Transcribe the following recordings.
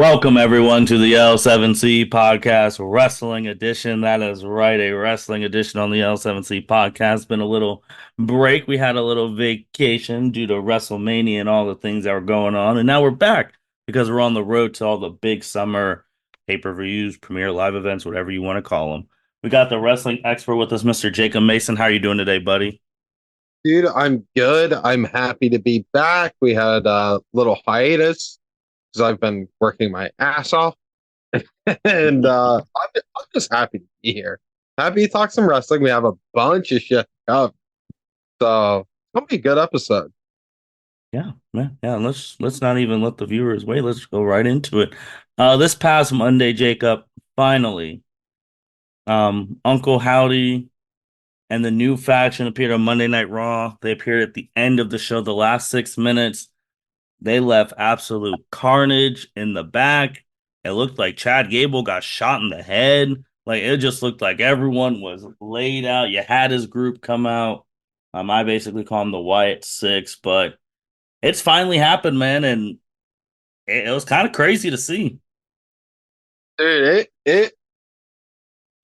Welcome everyone to the L7C podcast wrestling edition. That is right, a wrestling edition on the L7C podcast. Been a little break. We had a little vacation due to Wrestlemania and all the things that were going on, and now we're back because we're on the road to all the big summer pay-per-views, premiere live events, whatever you want to call them. We got the wrestling expert with us, Mr. Jacob Mason. How are you doing today, buddy? Dude, I'm good. I'm happy to be back. We had a little hiatus because I've been working my ass off, and I'm just happy to be here. Happy to talk some wrestling. We have a bunch of shit to cover, so it's gonna be a good episode. Yeah, man. Yeah, let's not even let the viewers wait. Let's go right into it. This past Monday, Jacob, finally, Uncle Howdy and the new faction appeared on Monday Night Raw. They appeared at the end of the show, the last 6 minutes. They left absolute carnage in the back. It looked like Chad Gable got shot in the head. Like it just looked like everyone was laid out. You had his group come out. I basically call him the Wyatt Six, but it's finally happened, man, and it was kind of crazy to see. Dude, it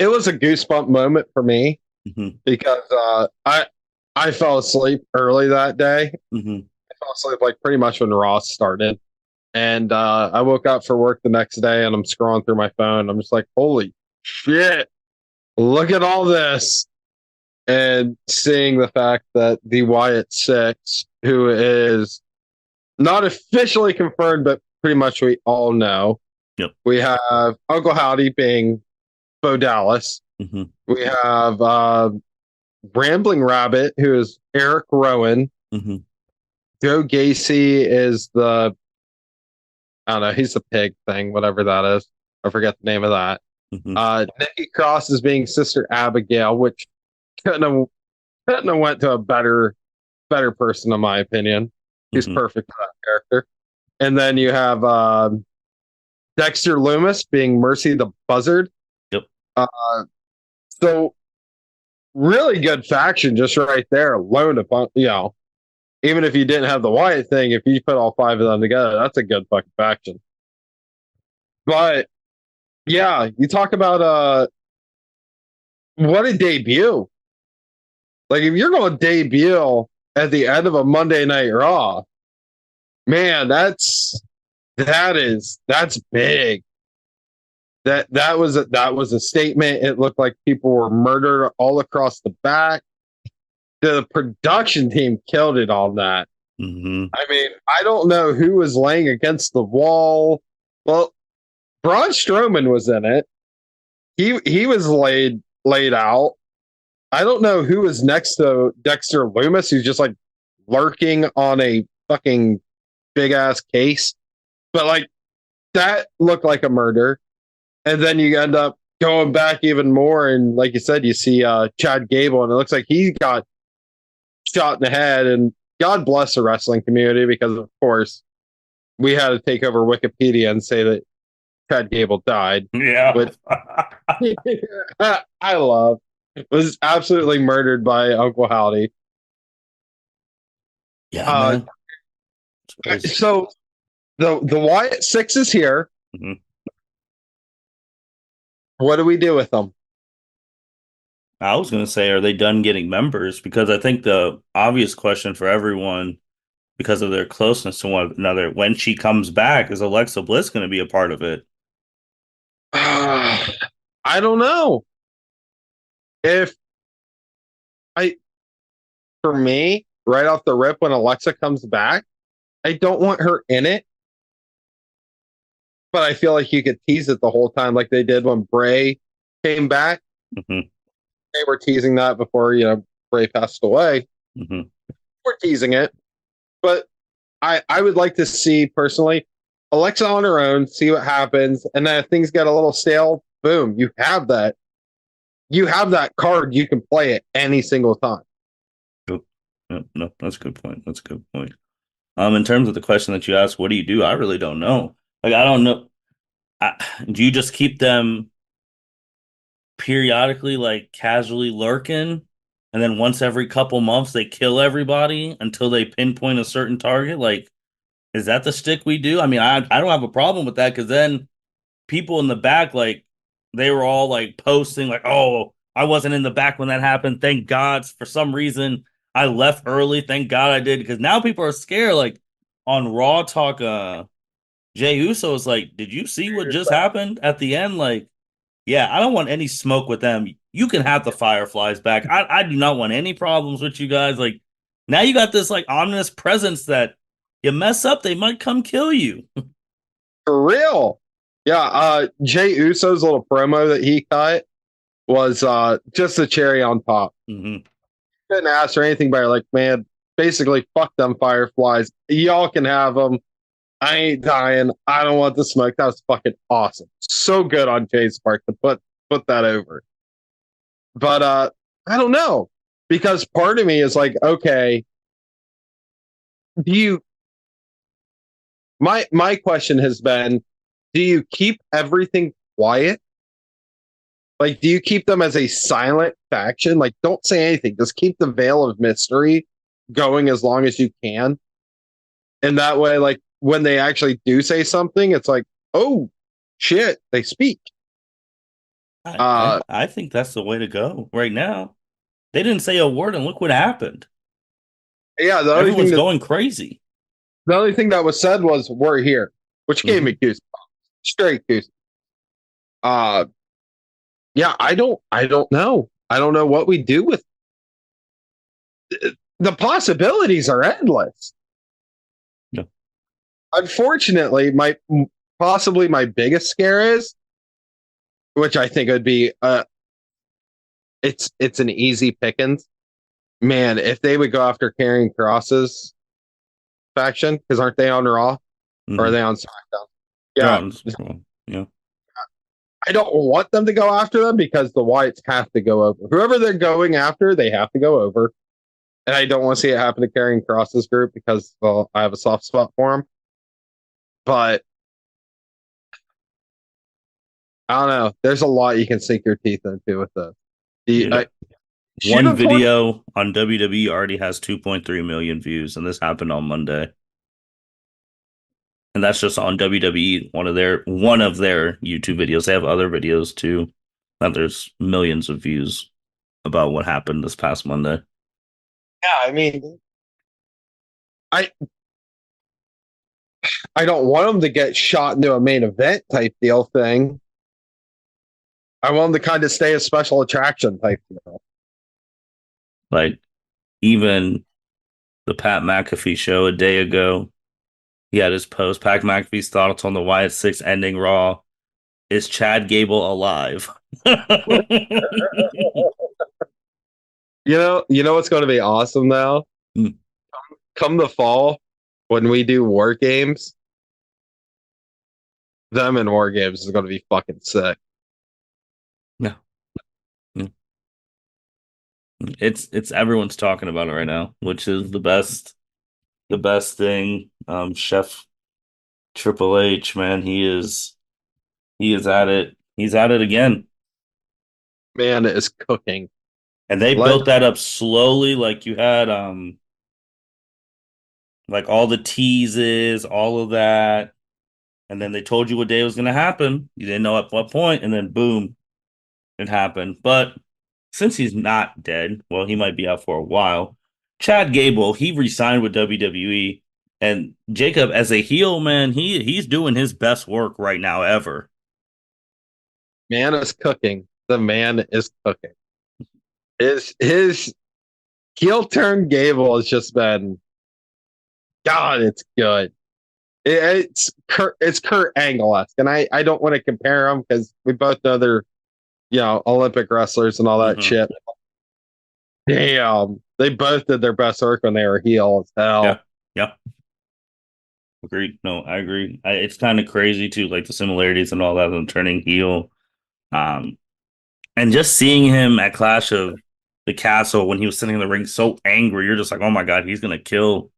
was a goosebump moment for me Hmm. because I fell asleep early that day. Hmm. I fell asleep like pretty much when Raw started. And I woke up for work the next day and I'm scrolling through my phone. I'm just like, holy shit, look at all this. And seeing the fact that the Wyatt Six, who is not officially confirmed, but pretty much we all know, Yep. we have Uncle Howdy being Bo Dallas. Hmm. We have Rambling Rabbit, who is Eric Rowan. Hmm. Joe Gacy is I don't know, he's the pig thing, whatever that is. I forget the name of that. Hmm. Nikki Cross is being Sister Abigail, which couldn't have, couldn't have went to a better person, in my opinion. He's Hmm. perfect for that character. And then you have Dexter Loomis being Mercy the Buzzard. Yep. Uh, so really good faction just right there alone. Upon even if you didn't have the Wyatt thing, if you put all five of them together, that's a good fucking faction. But yeah, you talk about what a debut. Like if you're going to debut at the end of a Monday Night Raw, man, that's big. That was a statement. It looked like people were murdered all across the back. The production team killed it on that. Hmm. I mean, I don't know who was laying against the wall. Well, Braun Strowman was in it. He was laid out. I don't know who was next to Dexter Loomis, who's just like lurking on a fucking big ass case. But like that looked like a murder. And then you end up going back even more. And like you said, you see Chad Gable, and it looks like he got shot in the head. And God bless the wrestling community because, of course, we had to take over Wikipedia and say that Chad Gable died, Yeah. which I love. Was absolutely murdered by Uncle Howdy. Yeah, Uh, man. It's crazy. so the Wyatt Six is here. Hmm. What do we do with them? I was going to say, are they done getting members? Because I think the obvious question for everyone, because of their closeness to one another, when she comes back, is Alexa Bliss going to be a part of it? I don't know if I for me right off the rip when Alexa comes back. I don't want her in it, but I feel like you could tease it the whole time, like they did when Bray came back. Hmm. They were teasing that before Bray passed away. Hmm. We're teasing it, but I would like to see personally Alexa on her own, see what happens, and then if things get a little stale, boom, you have that. You have that card. You can play it any single time. Yep. Yep. No, that's a good point. That's a good point. In terms of the question that you asked, what do you do? I really don't know. Like, I don't know. Do you just keep them periodically, like casually lurking, and then once every couple months they kill everybody until they pinpoint a certain target? Like, is that the stick we do? I mean, I don't have a problem with that because then people in the back, like, they were all like posting, like, oh, I wasn't in the back when that happened. Thank God. For some reason, I left early. Thank God I did. Because now people are scared. Like on Raw Talk, Jay Uso is like, did you see what just happened at the end? Like, yeah, I don't want any smoke with them. You can have the Fireflies back. I do not want any problems with you guys. Like, now you got this like ominous presence that you mess up, they might come kill you. For real. Yeah, Jay Uso's little promo that he cut was just a cherry on top. Hmm. Couldn't ask for anything better. Like, man, basically, fuck them Fireflies. Y'all can have them. I ain't dying. I don't want the smoke. That was fucking awesome. So good on Jay's part to put that over. But I don't know. Because part of me is like, okay, do you my question has been, do you keep everything quiet? Like, do you keep them as a silent faction? Like, don't say anything. Just keep the veil of mystery going as long as you can. And that way, like, when they actually do say something, it's like, oh shit, they speak. I think that's the way to go right now. They didn't say a word, and look what happened. Yeah, Everyone's going crazy. the only thing that was said was "we're here," which gave me Hmm. goosebumps, straight goosebumps. Uh, yeah, I don't know. I don't know what we do with the possibilities are endless. Yeah. Unfortunately, my possibly my biggest scare is, which I think would be it's an easy pickings. Man, if they would go after carrying crosses faction, because aren't they on Raw or are Hmm. they on SmackDown? They're Yeah, on. Well, yeah. I don't want them to go after them because the Wyatts have to go over. Whoever they're going after, they have to go over. And I don't want to see it happen to carrying crosses group because, well, I have a soft spot for them. But I don't know. There's a lot you can sink your teeth into with this. Yeah. Shoot One them for video on WWE already has 2.3 million views, and this happened on Monday. And that's just on WWE, one of their YouTube videos. They have other videos too. That there's millions of views about what happened this past Monday. yeah. I mean, I I don't want them to get shot into a main event type deal thing. I want them to kind of stay a special attraction type deal. Like even the Pat McAfee show a day ago, he had his post. Pat McAfee's thoughts on the Wyatt Six ending Raw. Is Chad Gable alive? You know what's going to be awesome now? Come the fall when we do war games, them in war games is going to be fucking sick. Yeah. It's everyone's talking about it right now, which is the best thing. Chef Triple H, man, he is at it. He's at it again. Man, it is cooking. And they Let built that up slowly, like you had like all the teases, all of that. And then they told you what day it was gonna happen. You didn't know at what point, and then boom, it happened. But since he's not dead, well, he might be out for a while. Chad Gable, he re-signed with WWE, and Jacob, as a heel man, he's doing his best work right now ever. man is cooking. The man is cooking. His heel turn Gable has just been God. It's good. It's Kurt Angle esque, and I don't want to compare them because we both know they're Olympic wrestlers and all that Hmm. shit. Damn, they both did their best work when they were heel as Yeah, hell. yeah, agreed. No, I agree. It's kind of crazy too, like the similarities and all that, and turning heel. Um, and just seeing him at Clash of the Castle when he was sitting in the ring so angry, you're just like, oh my God, he's gonna kill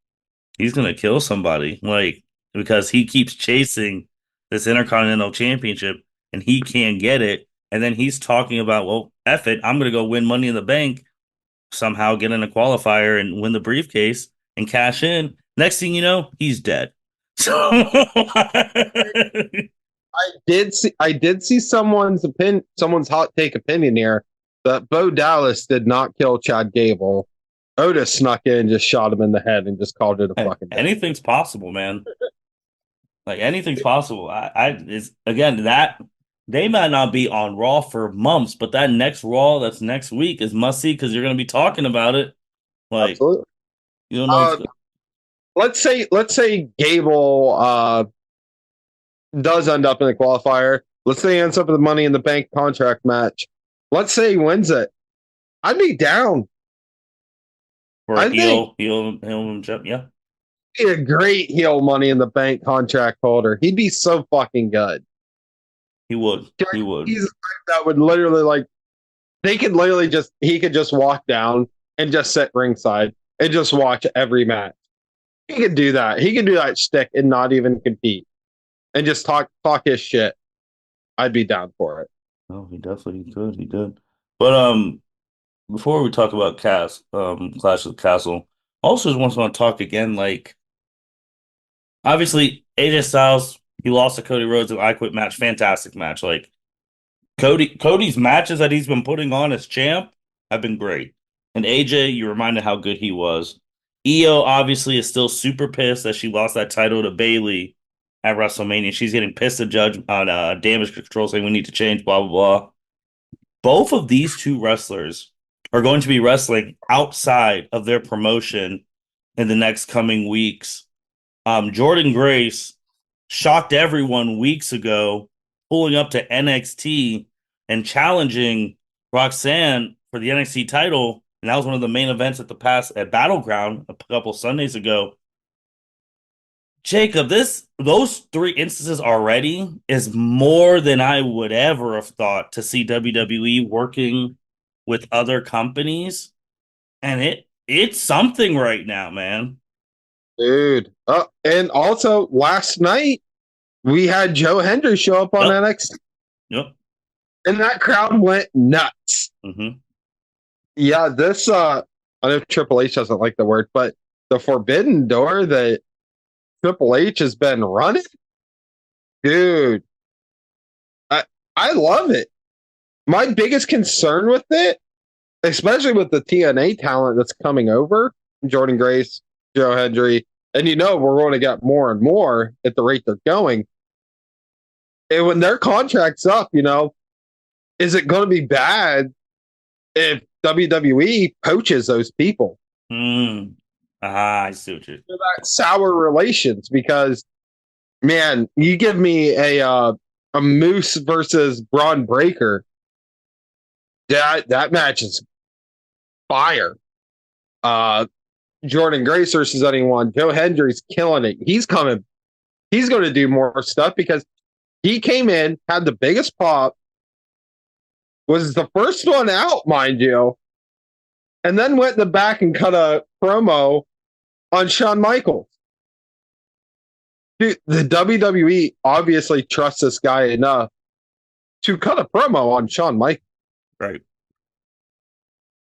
somebody. Like, because he keeps chasing this Intercontinental Championship and he can't get it. And then he's talking about, well, F it, I'm gonna go win Money in the Bank, somehow get in a qualifier and win the briefcase and cash in. Next thing you know, he's dead. So I did see someone's hot take opinion here that Bo Dallas did not kill Chad Gable. Otis snuck in and just shot him in the head and just called it a fucking day. anything's possible, man. Like anything's possible. I is again that they might not be on Raw for months, but that next Raw that's next week is must see because you're gonna be talking about it. Like Absolutely. you don't know what's Uh, let's say Gable does end up in the qualifier. Let's say he ends up with the Money in the Bank contract match. Let's say he wins it. I'd be down. for a I think heel jump. Yeah, he'd be a great heel Money in the Bank contract holder. He'd be so fucking good. he would. He would. He's the type that would literally like they could literally just he could just walk down and just sit ringside and just watch every match. He could do that. He could do that shtick and not even compete and just talk his shit. I'd be down for it. Oh, he definitely could. He did. But before we talk about Clash of the Castle, I also just want to talk again. Like obviously, AJ Styles he lost to Cody Rhodes in I Quit match. Fantastic match. Like Cody's matches that he's been putting on as champ have been great. And AJ, you reminded how good he was. Io obviously is still super pissed that she lost that title to Bayley at WrestleMania. She's getting pissed at Judge on damage control, saying we need to change, blah blah blah. Both of these two wrestlers are going to be wrestling outside of their promotion in the next coming weeks. Jordan Grace shocked everyone weeks ago, pulling up to NXT and challenging Roxanne for the NXT title. And that was one of the main events at Battleground a couple Sundays ago. Jacob, those three instances already is more than I would ever have thought to see WWE working with other companies. And it's something right now, man. Dude. And also last night we had Joe Hendry show up on Yep. NXT Yep. and that crowd went nuts. Mm-hmm. Yeah, this I know Triple H doesn't like the word, but the forbidden door that Triple H has been running, dude. I I love it. My biggest concern with it, especially with the TNA talent that's coming over, Jordan Grace, Joe Hendry, and we're going to get more and more at the rate they're going. And when their contract's up, is it going to be bad if WWE poaches those people? I see what you're. That sour relations because man, you give me a Moose versus Braun Breaker. That match is fire. Jordan Grace versus anyone. Joe Hendry's killing it. He's coming. He's going to do more stuff because he came in, had the biggest pop, was the first one out, mind you, and then went in the back and cut a promo on Shawn Michaels. Dude, the WWE obviously trusts this guy enough to cut a promo on Shawn Michaels. Right.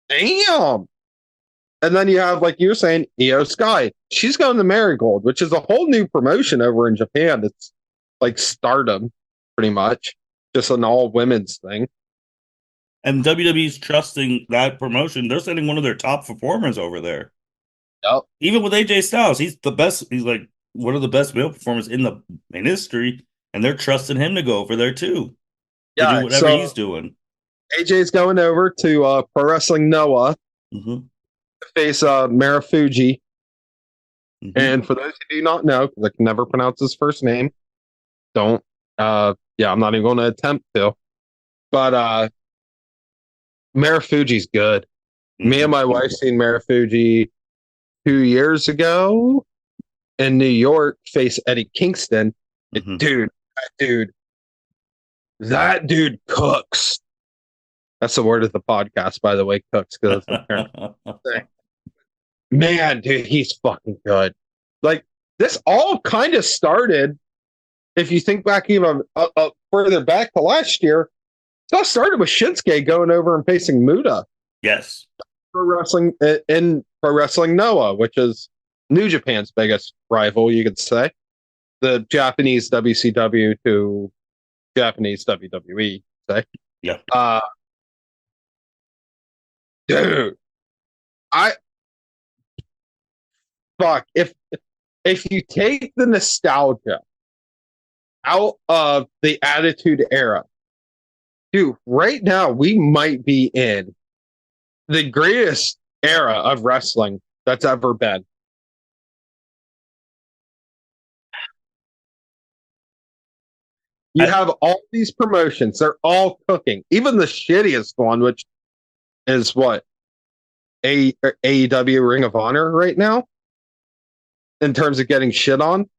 Damn. And then you have, like you were saying, Io Sky. She's going to Marigold, which is a whole new promotion over in Japan. It's like Stardom, pretty much. Just an all women's thing. And WWE's trusting that promotion. They're sending one of their top performers over there. Yep. Even with AJ Styles, he's the best. He's like one of the best male performers in the industry, and they're trusting him to go over there too to do whatever he's doing. AJ's going over to Pro Wrestling Noah Mm-hmm. to face Marufuji. Mm-hmm. And for those who do not know, because I can never pronounce his first name, don't. I'm not even going to attempt to. But Marufuji's good. Mm-hmm. Me and my wife seen Marufuji 2 years ago in New York face Eddie Kingston. Mm-hmm. That dude cooks. That's the word of the podcast, by the way, cooks. Because man, dude, he's fucking good. Like this all kind of started. If you think back even further back to last year, it all started with Shinsuke going over and facing Muta. Yes. Pro Wrestling Noah, which is New Japan's biggest rival, you could say. the Japanese WCW to Japanese WWE. Say, Yeah. uh, dude, I fuck if you take the nostalgia out of the Attitude Era, dude, right now we might be in the greatest era of wrestling that's ever been. You I, have all these promotions, they're all cooking. Even the shittiest one, which is what A AEW Ring of Honor right now, in terms of getting shit on.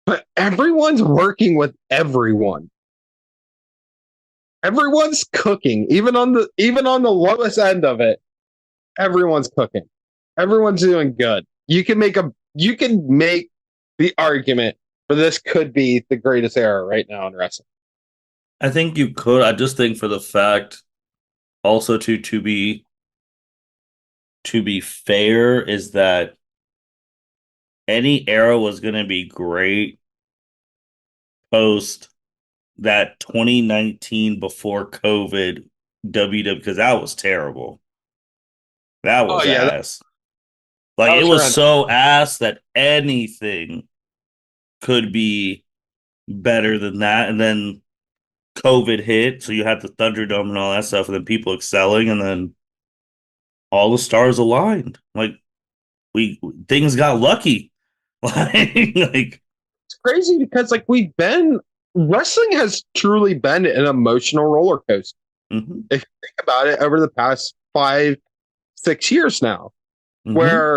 But everyone's working with everyone. Everyone's cooking, even on the lowest end of it. Everyone's cooking. Everyone's doing good. You can make the argument for this could be the greatest era right now in wrestling. I think you could. I just think for the fact also to be fair is that any era was going to be great post that 2019 before COVID WWE because that was terrible. That Oh was yeah, ass. Like that it was was horrendous. so ass that anything could be better than that. And then COVID hit, so you had the Thunderdome and all that stuff, and then people excelling, and then all the stars aligned. Like we things got lucky. like It's crazy because like we've been wrestling has truly been an emotional roller coaster. mhm, If you think about it, over the past 5, 6 years now, mhm. where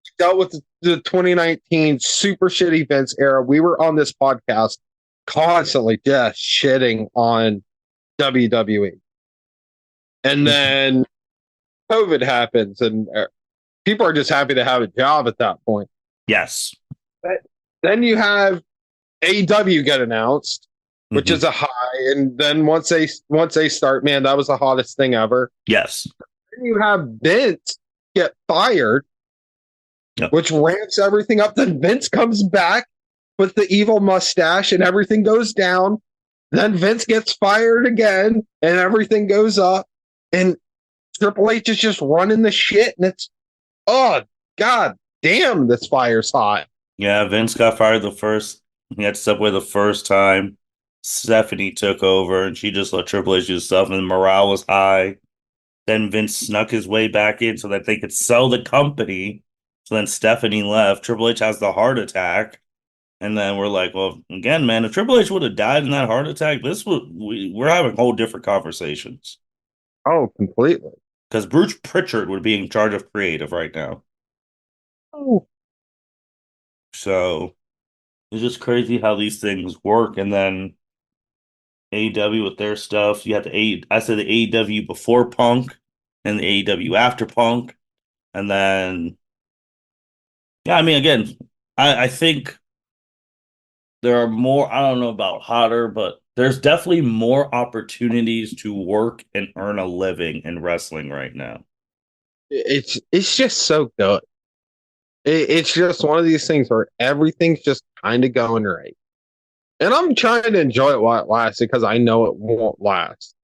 we dealt with the 2019 super shitty Vince era, we were on this podcast constantly just shitting on WWE. And Mhm. then COVID happens, and people are just happy to have a job at that point. Yes. But then you have AEW get announced, which Mhm. is a high, and then once they start, man, that was the hottest thing ever. Yes. Then you have Vince get fired, Yep. which ramps everything up. Then Vince comes back with the evil mustache, and everything goes down. Then Vince gets fired again, and everything goes up. And Triple H is just running the shit, and it's oh god damn, this fire's hot. Yeah, Vince got fired the first he had Subway the first time. Stephanie took over and she just let Triple H do stuff and morale was high. Then Vince snuck his way back in so that they could sell the company. So then Stephanie left. Triple H has the heart attack. And then we're like, well, again, man, if Triple H would have died in that heart attack, we're having whole different conversations. Oh, completely. Because Bruce Pritchard would be in charge of creative right now. Oh, So it's just crazy how these things work. And then AEW with their stuff. You have I said the AEW before Punk and the AEW after Punk. And then yeah, I mean again, I think there are more, I don't know about hotter, but there's definitely more opportunities to work and earn a living in wrestling right now. it's just so good. It's just one of these things where everything's just kind of going right. And I'm trying to enjoy it while it lasts because I know it won't last.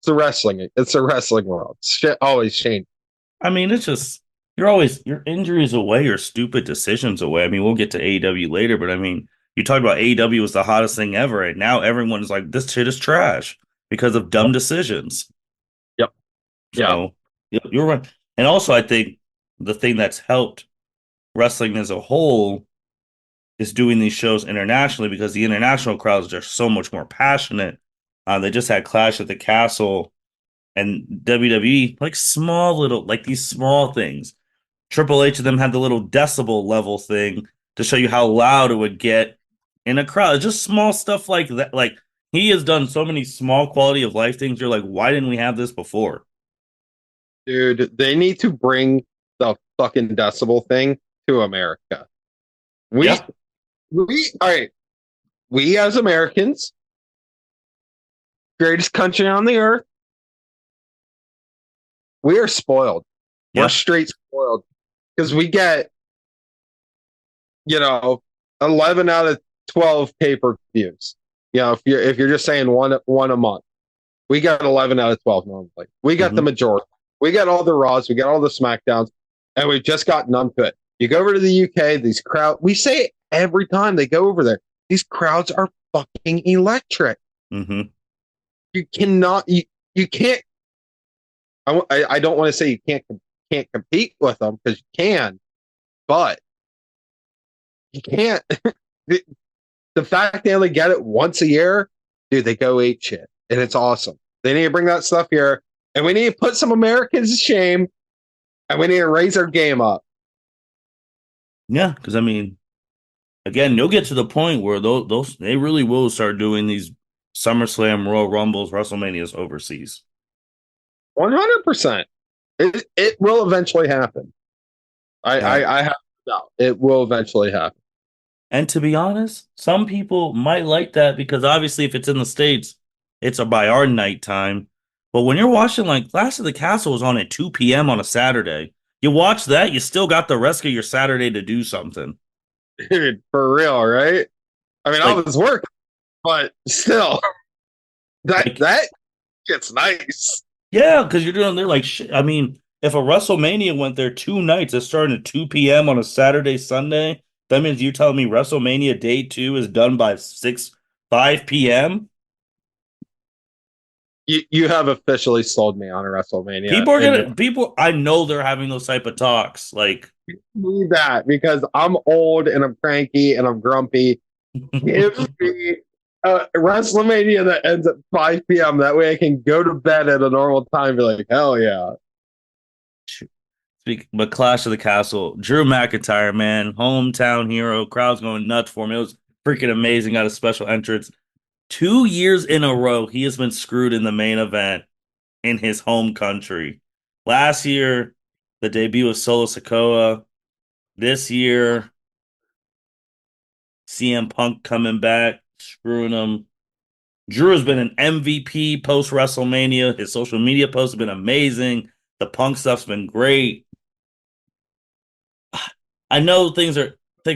It's a wrestling world. Shit always changes. I mean, it's just you're always your injuries away, your stupid decisions away. I mean, we'll get to AEW later, but I mean, you talked about AEW was the hottest thing ever, and now everyone's like, this shit is trash because of dumb Yep. decisions. Yep. Yep. So you're right. And also, I think the thing that's helped wrestling as a whole is doing these shows internationally because the international crowds are so much more passionate. They just had Clash at the Castle and WWE, like small little, like these small things. Triple H and them had the little decibel level thing to show you how loud it would get in a crowd. It's just small stuff like that. Like he has done so many small quality of life things. You're like, why didn't we have this before? Dude, they need to bring the fucking decibel thing to America. We Yeah. we all right. We as Americans, greatest country on the earth, we are spoiled. We're Yeah. straight spoiled because we get, you know, 11 out of 12 pay-per-views. If you're just saying one a month, we got 11 out of 12 normally. We got the Hmm. majority. We got all the Raws, we got all the SmackDowns, and we've just got none to it. You go over to the UK, these crowd, we say it every time they go over there. These crowds are fucking electric. Hmm. You cannot, you can't. I don't want to say you can't compete with them because you can, but you can't. The fact they only get it once a year, dude, they go ape shit, and it's awesome. They need to bring that stuff here, and we need to put some Americans to shame, and we need to raise our game up. Yeah, because I mean, again, you'll get to the point where those they really will start doing these SummerSlam, Royal Rumbles, WrestleManias overseas. 100%. It will eventually happen. Yeah. I have no doubt. It will eventually happen. And to be honest, some people might like that because obviously, if it's in the States, it's a by our night time. But when you're watching, like, Clash of the Castle was on at 2 p.m. on a Saturday, you watch that, you still got the rest of your Saturday to do something. Dude, for real, right? I mean, I Like, was working, but still, that like, that gets nice. yeah, because you're doing, they're like, shit. I mean, if a WrestleMania went there 2 nights, it's starting at 2 p.m. on a Saturday, Sunday. That means you telling me WrestleMania day two is done by 5 p.m. You have officially sold me on a WrestleMania, and People, I know they're having those type of talks. Like, need that because I'm old and I'm cranky and I'm grumpy. Give me a WrestleMania that ends at 5 p.m. That way I can go to bed at a normal time. And be like, hell yeah. but Clash of the Castle, Drew McIntyre, man, hometown hero, crowd's going nuts for him. It was freaking amazing. Got a special entrance. 2 years in a row, he has been screwed in the main event in his home country. Last year, the debut of Solo Sikoa. This year, CM Punk coming back, screwing him. Drew has been an MVP post WrestleMania. His social media posts have been amazing. The Punk stuff's been great. I know things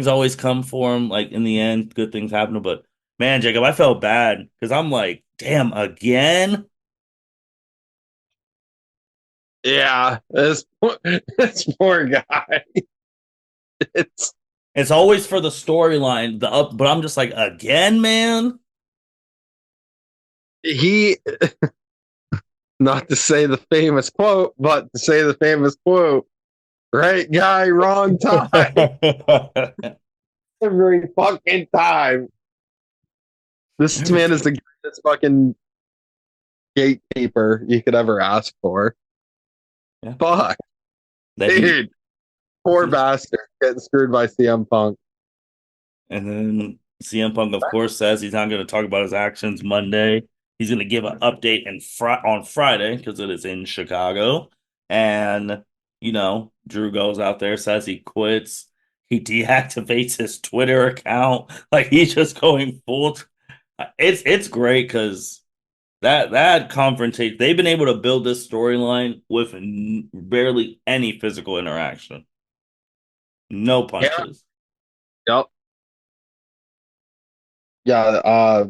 always come for him. Like in the end, good things happen. But man, Jacob, I felt bad because I'm like, damn, again. Yeah. This poor guy. It's It's always for the storyline, the up. But I'm just like, again, man. he not to say the famous quote, but to say the famous quote, right guy, wrong time. Every fucking time. This Every man time. is the greatest fucking gatekeeper you could ever ask for. Yeah, Fuck. that Dude, poor he bastard getting screwed by CM Punk. and then CM Punk, of course, says he's not going to talk about his actions Monday. He's going to give an update on Friday because it is in Chicago. And, Drew goes out there, says he quits. He deactivates his Twitter account. Like he's just going full. It's great because that confrontation, they've been able to build this storyline with barely any physical interaction. No Yeah. punches. Yep. Yeah.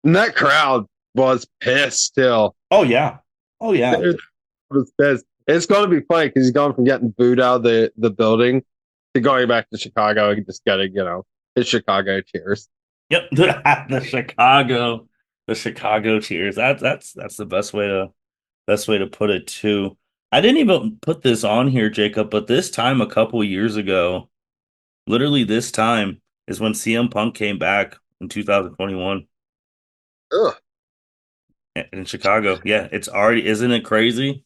And that crowd was pissed still. Oh, yeah. Oh, yeah. Dude, was pissed. It's going to be funny because he's going from getting booed out of the building to going back to Chicago and just getting, his Chicago cheers. Yep, the Chicago cheers. That's the best way to put it too. I didn't even put this on here, Jacob, but this time a couple years ago, literally this time is when CM Punk came back in 2021 Ugh. in Chicago. Yeah, it's already, isn't it crazy?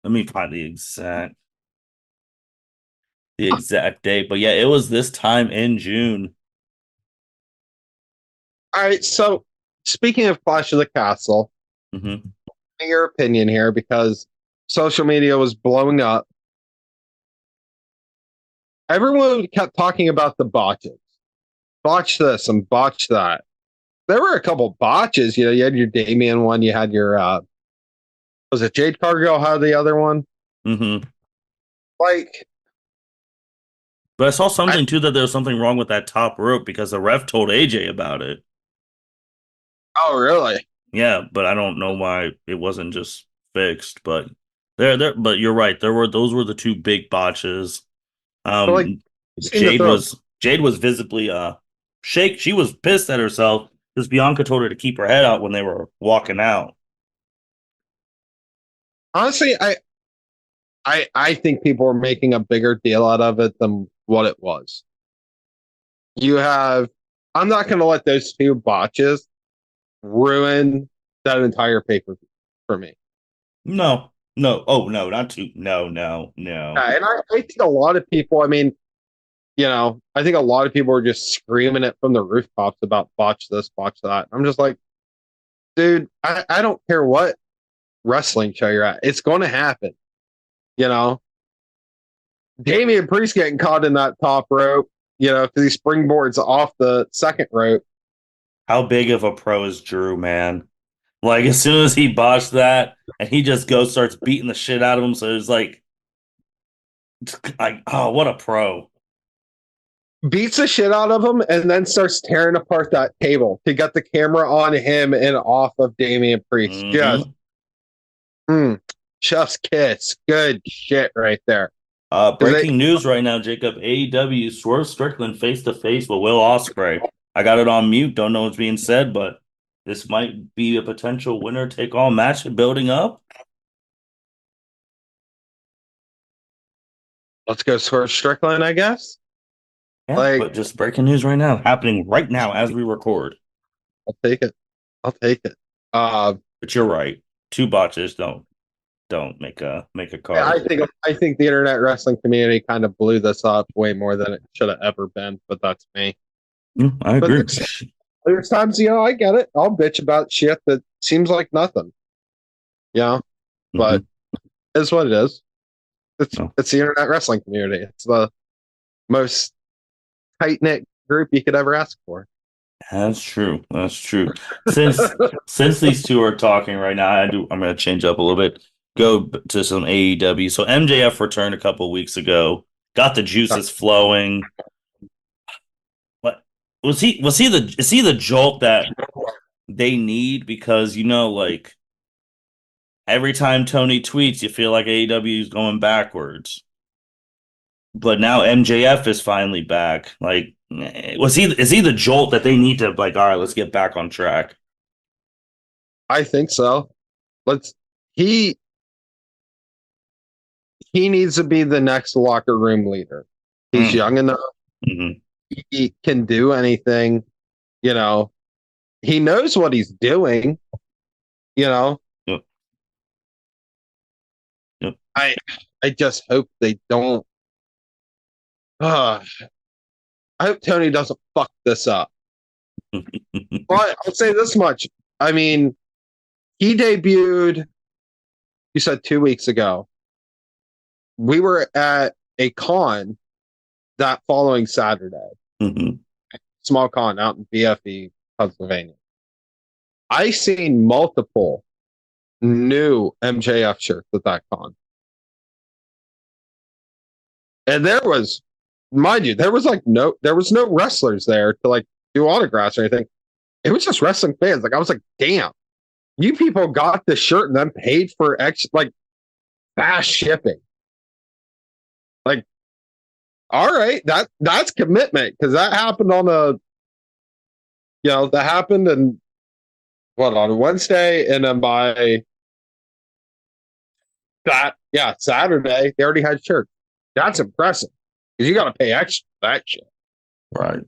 Let me find the exact date, but yeah, it was this time in June. All right. So, speaking of Clash of the Castle, Hmm. your opinion here because social media was blowing up. Everyone kept talking about the botches. Botch this and botch that. There were a couple botches. You had your Damien one. You had your was it Jade Cargill? How the other one? Hmm. Like But I saw I, something too that there was something wrong with that top rope because the ref told AJ about it. oh, really? Yeah, but I don't know why it wasn't just fixed. But but you're right. Those were the two big botches. But like, Um, seem to throw. Jade was visibly shake. She was pissed at herself because Bianca told her to keep her head out when they were walking out. Honestly, I think people are making a bigger deal out of it than what it was. You have. I'm not going to let those two botches ruin that entire paper for me. No, no, oh no, not two. No, no, no. And I think a lot of people. I mean, I think a lot of people are just screaming it from the rooftops about botch this, botch that. I'm just like, dude, I don't care what wrestling show you're at. It's going to happen. You know, Damian Priest getting caught in that top rope, because he springboards off the second rope. How big of a pro is Drew, man? Like as soon as he botched that, and he just goes starts beating the shit out of him. So it's like, oh, what a pro! Beats the shit out of him and then starts tearing apart that table to get the camera on him and off of Damian Priest. Mm-hmm. Chef's kiss. Good shit right there. Because Breaking news right now, Jacob. AEW Swerve Strickland face to face with Will Ospreay. I got it on mute. Don't know what's being said, but this might be a potential winner take all match building up. let's go Swerve Strickland, I guess. Yeah, Like, but just breaking news right now, happening right now as we record. I'll take it. I'll take it. Uh, But you're right. Two botches don't make a I card. think I think the internet wrestling community kind of blew this up way more than it should have ever been, but that's me. I But agree. there's times, I get it. I'll bitch about shit that seems like nothing. Yeah, but Hmm. it's what it is. It's No, it's the internet wrestling community. It's the most tight knit group you could ever ask for. that's true. That's true. Since since these two are talking right now, I'm gonna change up a little bit. To some AEW. So MJF returned a couple weeks ago. Got the juices flowing. What is he the jolt that they need? Because like every time Tony tweets, you feel like AEW is going backwards. But now MJF is finally back. Like, is he the jolt that they need to like? All right, let's get back on track. I think so. Let's he he needs to be the next locker room leader. He's Mm. young enough. Hmm. He can do anything. You know, he knows what he's doing. You know, Yep. Yep. I I just hope they don't. Uh, I hope Tony doesn't fuck this up. But I'll say this much. I mean, he debuted. You said 2 weeks ago. We were at a con that following Saturday, Hmm. small con out in BFE, Pennsylvania. I seen multiple new MJF shirts at that con. And there was, mind you, there was no wrestlers there to like do autographs or anything. It was just wrestling fans. Like I was like, damn, you people got the shirt and then paid for like fast shipping. Like, all right, that's commitment because that happened that happened and what on Wednesday and then by Saturday they already had shirts. That's impressive because you got to pay extra for that shit. Right.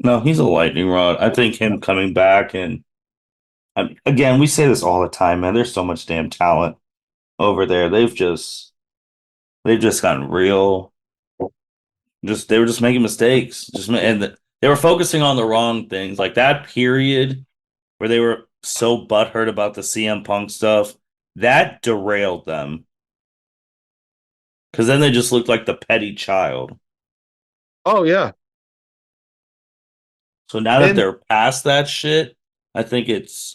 No, he's a lightning rod. I think him coming back and again, we say this all the time, man. There's so much damn talent over there. They've just gotten real. Just they were just making mistakes. They were focusing on the wrong things. Like that period where they were so butthurt about the CM Punk stuff, that derailed them. Because then they just looked like the petty child. Oh yeah, So now that and they're past that shit, I think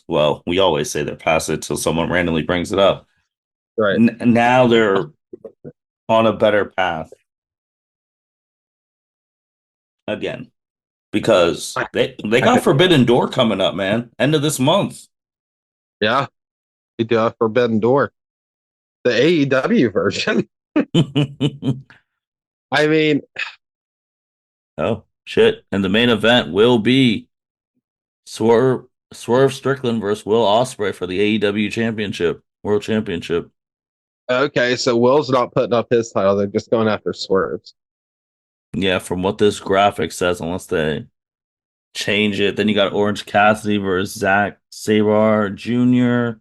well, we always say they're past it till someone randomly brings it up. right. Now they're on a better path. again because I, they I got could, Forbidden Door coming up, man. End of this month. yeah, we do have Forbidden Door, the AEW version. I mean, Oh shit! And the main event will be Swerve Strickland versus Will Ospreay for the AEW Championship, World Championship. okay, so Will's not putting up his title; they're just going after Swerve's. Yeah, from what this graphic says, unless they change it, then you got Orange Cassidy versus Zack Sabre Jr.,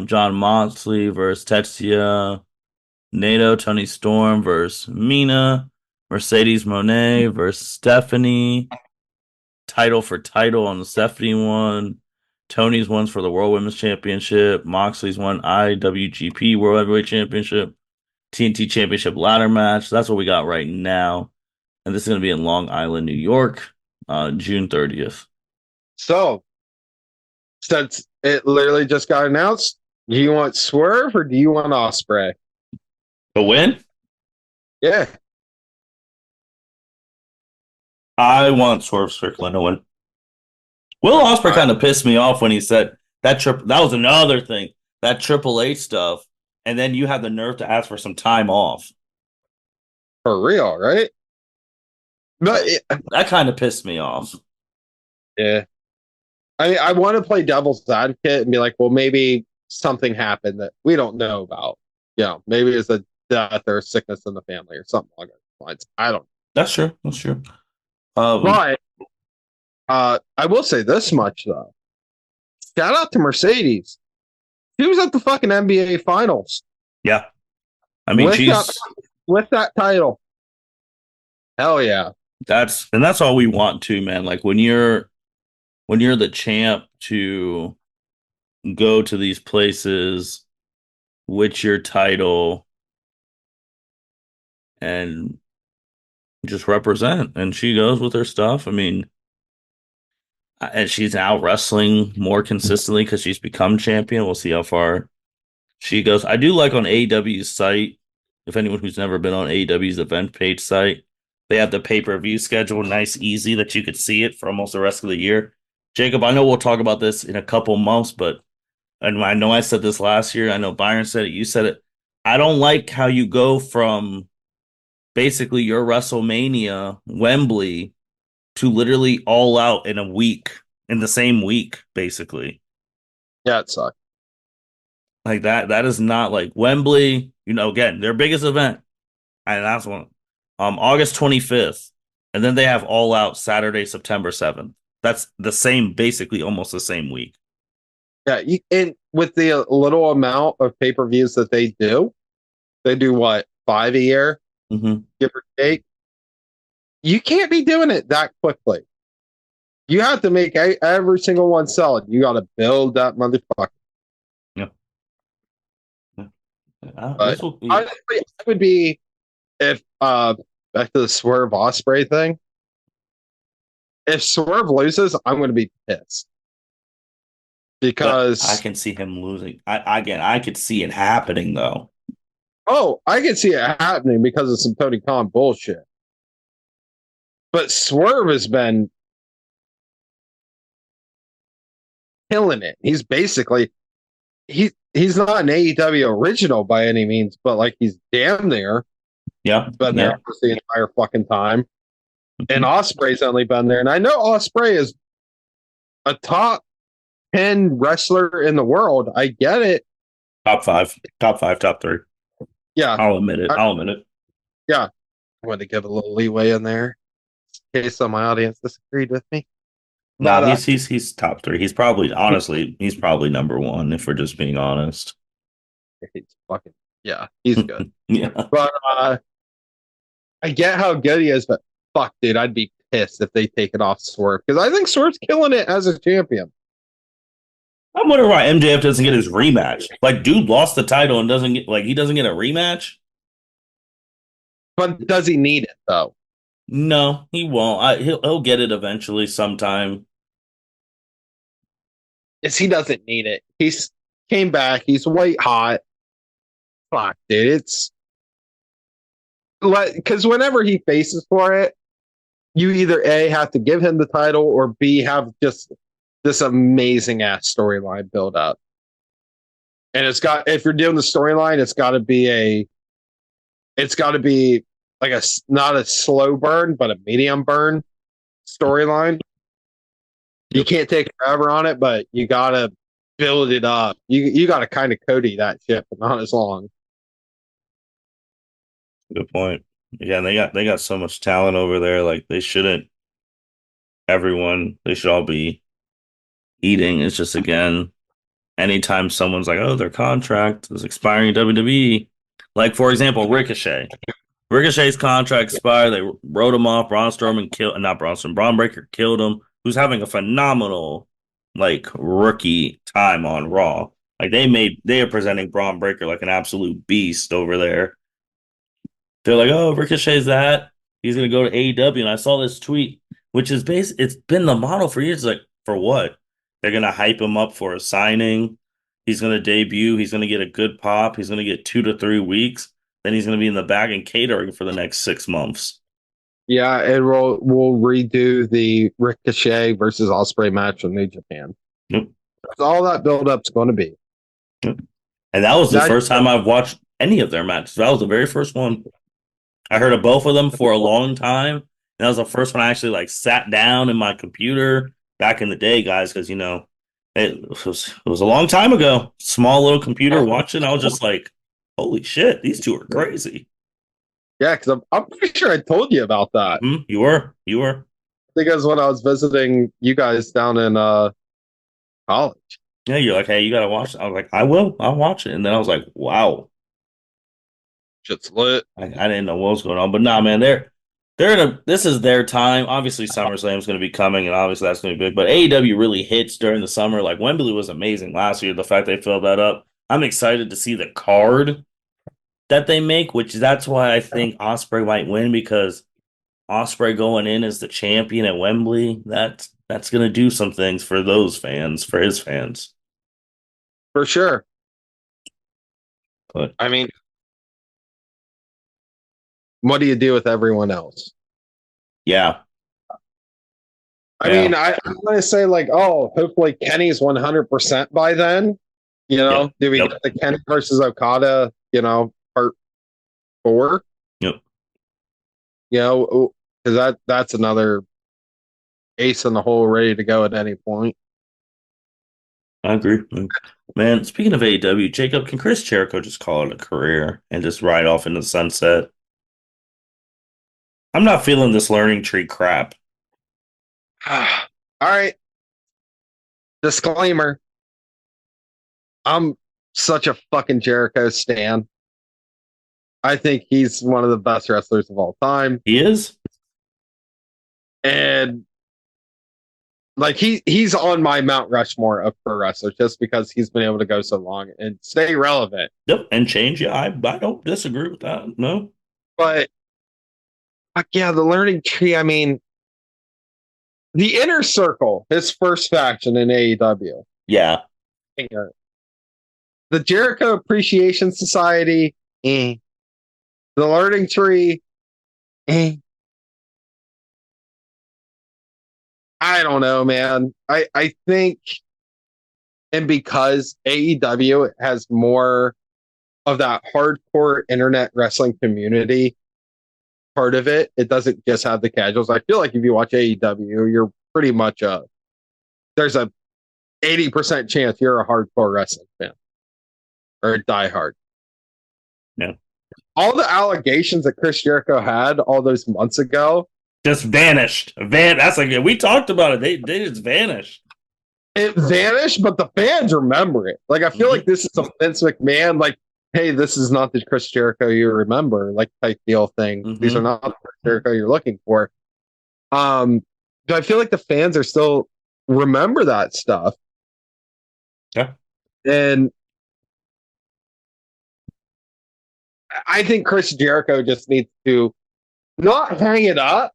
John Moxley versus Tetsuya Nato, Tony Storm versus Mina, Mercedes Monet versus Stephanie, title for title on the Stephanie one. Tony's one's for the World Women's Championship. Moxley's one IWGP World Heavyweight Championship. TNT Championship ladder match. That's what we got right now. And this is going to be in Long Island, New York, June 30th. So, since it literally just got announced, do you want Swerve or do you want Osprey? The win? Yeah, I want Swerve Strickland to win. Will Ospreay kind of pissed me off when he said that trip. That was another thing, that Triple H stuff. And then you have the nerve to ask for some time off. for real, right? But That kind of pissed me off. yeah, I want to play devil's advocate and be like, well, maybe something happened that we don't know about. Maybe it's a death or a sickness in the family or something along those lines. I don't. That's true. That's true. But I will say this much though. Shout out to Mercedes. She was at the fucking NBA Finals Yeah. I mean, with that she's with that title. Hell yeah. that's all we want too, man. Like when you're the champ to go to these places with your title and just represent. And she goes with her stuff. I mean, and she's out wrestling more consistently because she's become champion. We'll see how far she goes. I do like on AEW's site, if anyone who's never been on AEW's event page site, they have the pay-per-view schedule nice, easy that you could see it for almost the rest of the year. Jacob, I know we'll talk about this in a couple months, but and I know I said this last year. I know Byron said it. You said it. I don't like how you go from basically your WrestleMania, Wembley, to literally all out in a week, in the same week, basically. Yeah, it sucked. Like that is not like Wembley, again, their biggest event. And that's one. August 25th. And then they have all out Saturday, September 7th. That's the same, basically almost the same week. Yeah, and with the little amount of pay-per-views that they do what, 5 a year, Mm-hmm. give or take. You can't be doing it that quickly. You have to make every single one solid. You got to build that motherfucker. Yeah. Yeah. But This will be honestly, I would be if back to the Swerve Osprey thing. If Swerve loses, I'm going to be pissed but I because can see him losing. I could see it happening though. I can see it happening because of some Tony Khan bullshit. But Swerve has been killing it. He's basically he's not an AEW original by any means, but like he's damn there. Yeah. Been Yeah. there for the entire fucking time. And Mhm. Osprey's only been there. And I know Osprey is a top 10 wrestler in the world. I get it. Top five, top three. Yeah. I'll admit it. I, I'll admit it. yeah. I wanted to give a little leeway in there in case some of my audience disagreed with me. No, But he's top three. He's probably number one if we're just being honest. he's fucking he's good. Yeah. But I get how good he is, but fuck, dude, I'd be pissed if they take it off Swerve because I think Swerve's killing it as a champion. I'm wondering why MJF doesn't get his rematch. Like, dude lost the title and he doesn't get a rematch. But does he need it though? No, he won't. He'll get it eventually sometime. Is he doesn't need it. He's came back. He's white hot. Fuck, dude, it's like because whenever he faces for it, you either A, have to give him the title, or B, have just this amazing ass storyline build up. And if you're doing the storyline, it's got to be like not a slow burn, but a medium burn storyline. You Yep. can't take forever on it, but you got to build it up. You got to kind of Cody that shit, but not as long. Good point. Yeah, and they got so much talent over there. Like they shouldn't. Everyone, they should all be eating. It's just again, anytime someone's like, "Oh, their contract is expiring in WWE," like for example, Ricochet. Ricochet's contract expired. They wrote him off. Braun Strowman killed, not Braun Strowman. Braun Breaker killed him. Who's having a phenomenal, like rookie time on Raw. Like they are presenting Braun Breaker like an absolute beast over there. They're like, oh, Ricochet's that. He's gonna go to AEW. And I saw this tweet, which is it's been the model for years. Like, for what? They're gonna hype him up for a signing. He's gonna debut. He's gonna get a good pop. He's gonna get 2 to 3 weeks. Then he's gonna be in the back and catering for the next 6 months. Yeah, and we'll redo the Ricochet versus Osprey match in New Japan. Yep. That's all that build up's going to be. Yep. And that was the That first time I've watched any of their matches. That was the very first one. I heard of both of them for a long time. And that was the first one I actually like sat down in my computer back in the day, guys, because it was a long time ago. Small little computer watching. I was just like, holy shit, these two are crazy. Yeah, because I'm pretty sure I told you about that. You were. Because when I was visiting you guys down in college. Yeah, you're like, hey, you gotta watch it. I was like, I will, I'll watch it. And then I was like, wow, Shit's lit. I didn't know what was going on. But nah, man, they're in a this is their time. Obviously, SummerSlam is going to be coming, and obviously that's going to be big. But AEW really hits during the summer. Like Wembley was amazing last year. The fact they filled that up, I'm excited to see the card that they make. Which that's why I think Osprey might win because Osprey going in as the champion at Wembley. That's going to do some things for those fans, for his fans. For sure. But I mean, what do you do with everyone else? yeah, I yeah, mean, I want to say, like, oh, hopefully Kenny's 100% by then. yep, Do we yep, get the Kenny versus Okada, part four? yep. Because that's another ace in the hole ready to go at any point. I agree. Man, speaking of AEW, Jacob, can Chris Jericho just call it a career and just ride off into the sunset? I'm not feeling this learning tree crap. All right. Disclaimer. I'm such a fucking Jericho stan. I think he's one of the best wrestlers of all time. He is? And like he's on my Mount Rushmore of pro wrestlers just because he's been able to go so long and stay relevant. Yep, and change. Yeah, I don't disagree with that. No. But yeah, the learning tree, I mean, the inner circle, his first faction in AEW. Yeah. The Jericho Appreciation Society, the learning tree, I don't know, man. I think, and because AEW has more of that hardcore internet wrestling community part of it, it doesn't just have the casuals. I feel like if you watch AEW, you're pretty much there's a 80% chance you're a hardcore wrestling fan or a diehard. Yeah. All the allegations that Chris Jericho had all those months ago Just vanished. That's like we talked about it. They just vanished. it vanished, but the fans remember it. Like I feel like this is a Vince McMahon, like, hey, this is not the Chris Jericho you remember, like type deal thing. These are not the Chris Jericho you're looking for. But I feel like the fans are still remember that stuff. Yeah. And I think Chris Jericho just needs to not hang it up,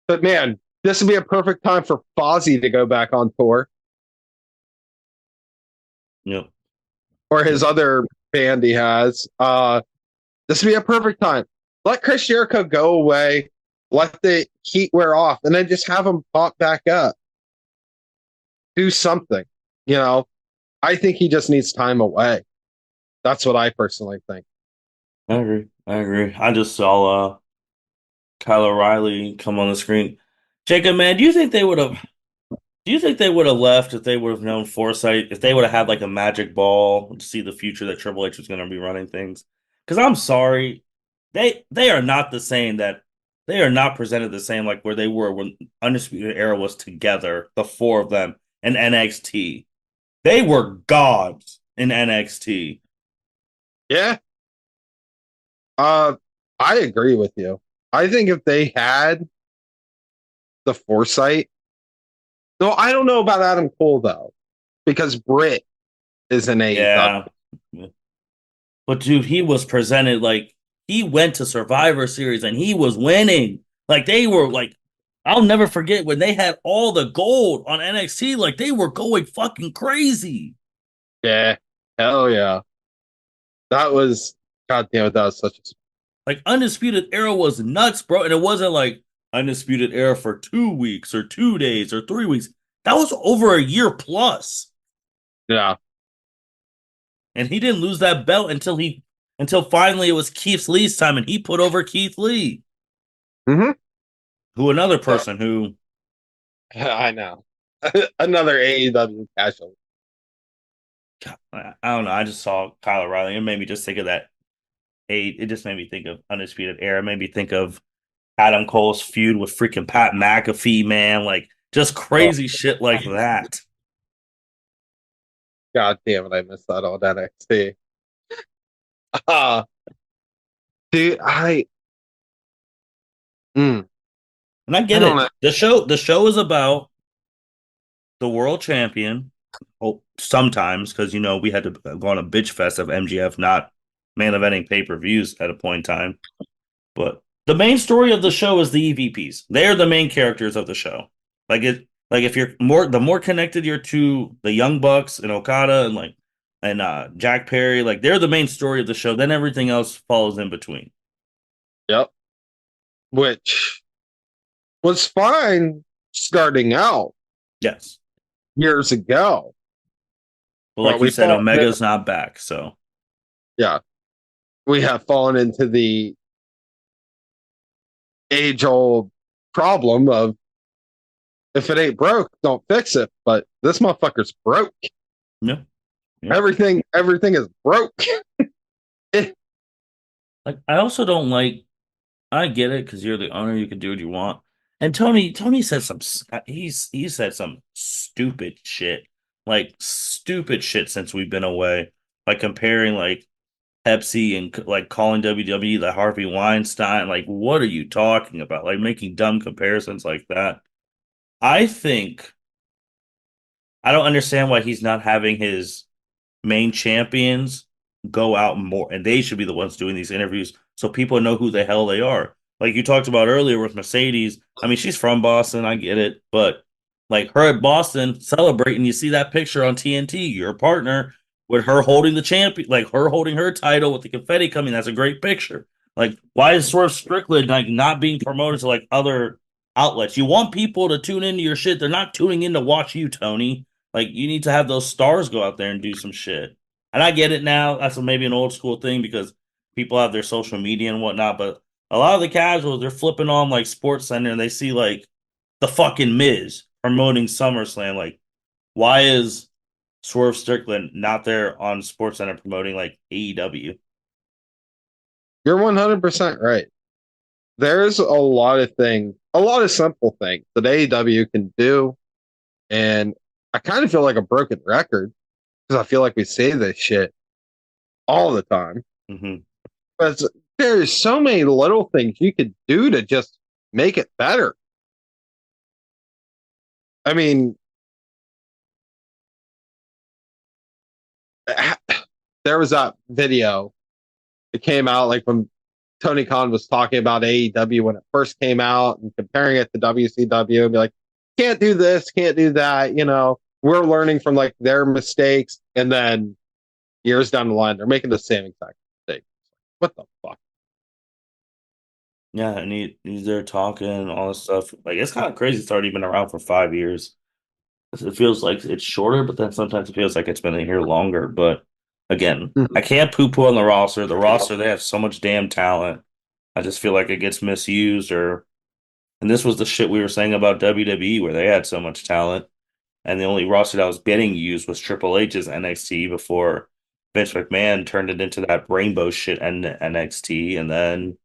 but man, this would be a perfect time for Fozzy to go back on tour. Yep. Or his other band he has. This would be a perfect time. Let Chris Jericho go away. Let the heat wear off, and then just have them pop back up. Do something. You know, I think he just needs time away. That's what I personally think. I agree. I agree. I just saw Kyle O'Reilly come on the screen. Jacob, man, do you think they would have left if they would have known foresight, if they would have had like a magic ball to see the future that Triple H was going to be running things? Because I'm sorry, they are not the same that they are not presented the same like where they were when Undisputed Era was together, the four of them in NXT. They were gods in NXT. Yeah, uh, I agree with you. I think if they had the foresight, no, I don't know about Adam Cole though, because Britt is an AEW. Yeah. But dude, he was presented like he went to Survivor Series and he was winning. Like they were like, I'll never forget when they had all the gold on NXT. Like they were going fucking crazy. Yeah, hell yeah, that was God damn it. That was such a Like Undisputed Era was nuts, bro. And it wasn't like Undisputed Era for 2 weeks or 2 days or 3 weeks. That was over a year plus. yeah. And he didn't lose that belt until finally it was Keith Lee's time and he put over Keith Lee, Mm-hmm. who another person who I know. Another AEW casual. I don't know. I just saw Kyle O'Reilly. It made me just think of that eight. It just made me think of Undisputed Era. It made me think of Adam Cole's feud with freaking Pat McAfee, man. Like just Oh, crazy shit like that. God damn it, I missed that on NXT. Uh, dude, mm, And I I get don't it. know. The show is about the world champion. Oh, sometimes because we had to go on a bitch fest of MGF not main eventing pay per views at a point in time. But the main story of the show is the EVPs. They are the main characters of the show. Like if you're the more connected you're to the Young Bucks and Okada and Jack Perry, like they're the main story of the show. Then everything else follows in between. Yep. Which was fine starting out Yes. years ago, But but like you we said, fall. Omega's not back. So Yeah, we have fallen into the age-old problem of if it ain't broke, don't fix it. But this motherfucker's broke. yeah. Yeah. Everything is broke. Like I also don't like I get it because you're the owner, you can do what you want. And Tony said he said some stupid shit, like stupid shit since we've been away, like comparing like Pepsi and like calling WWE the Harvey Weinstein. Like, what are you talking about? Like making dumb comparisons like that. I think I don't understand why he's not having his main champions go out more, and they should be the ones doing these interviews so people know who the hell they are. Like you talked about earlier with Mercedes. I mean, she's from Boston, I get it, but like her at Boston celebrating, you see that picture on TNT, your partner with her holding the champion, like her holding her title with the confetti coming. That's a great picture. Like, why is Swerve Strickland like not being promoted to like other outlets? You want people to tune into your shit. They're not tuning in to watch you, Tony. Like, you need to have those stars go out there and do some shit. And I get it now. That's maybe an old school thing because people have their social media and whatnot. But a lot of the casuals, they're flipping on like Sports Center and they see like the fucking Miz promoting SummerSlam. Like, why is Swerve Strickland not there on Sports Center promoting like AEW? You're 100% right. There's a lot of things, a lot of simple things that AEW can do. And I kind of feel like a broken record because I feel like we say this shit all the time. Mm-hmm. But there's so many little things you could do to just make it better. I mean, there was that video that came out like when Tony Khan was talking about AEW when it first came out and comparing it to WCW and be like, can't do this, can't do that. We're learning from like their mistakes. And then years down the line, they're making the same exact mistake. What the fuck? Yeah, and he's there talking all this stuff. Like it's kind of crazy. It's already been around for 5 years. It feels like it's shorter, but then sometimes it feels like it's been here longer. But again, I Mhm. can't poo-poo on the roster. The roster, they have so much damn talent. I just feel like it gets misused and this was the shit we were saying about WWE where they had so much talent. And the only roster that was getting used was Triple H's NXT before Vince McMahon turned it into that rainbow shit and NXT. And then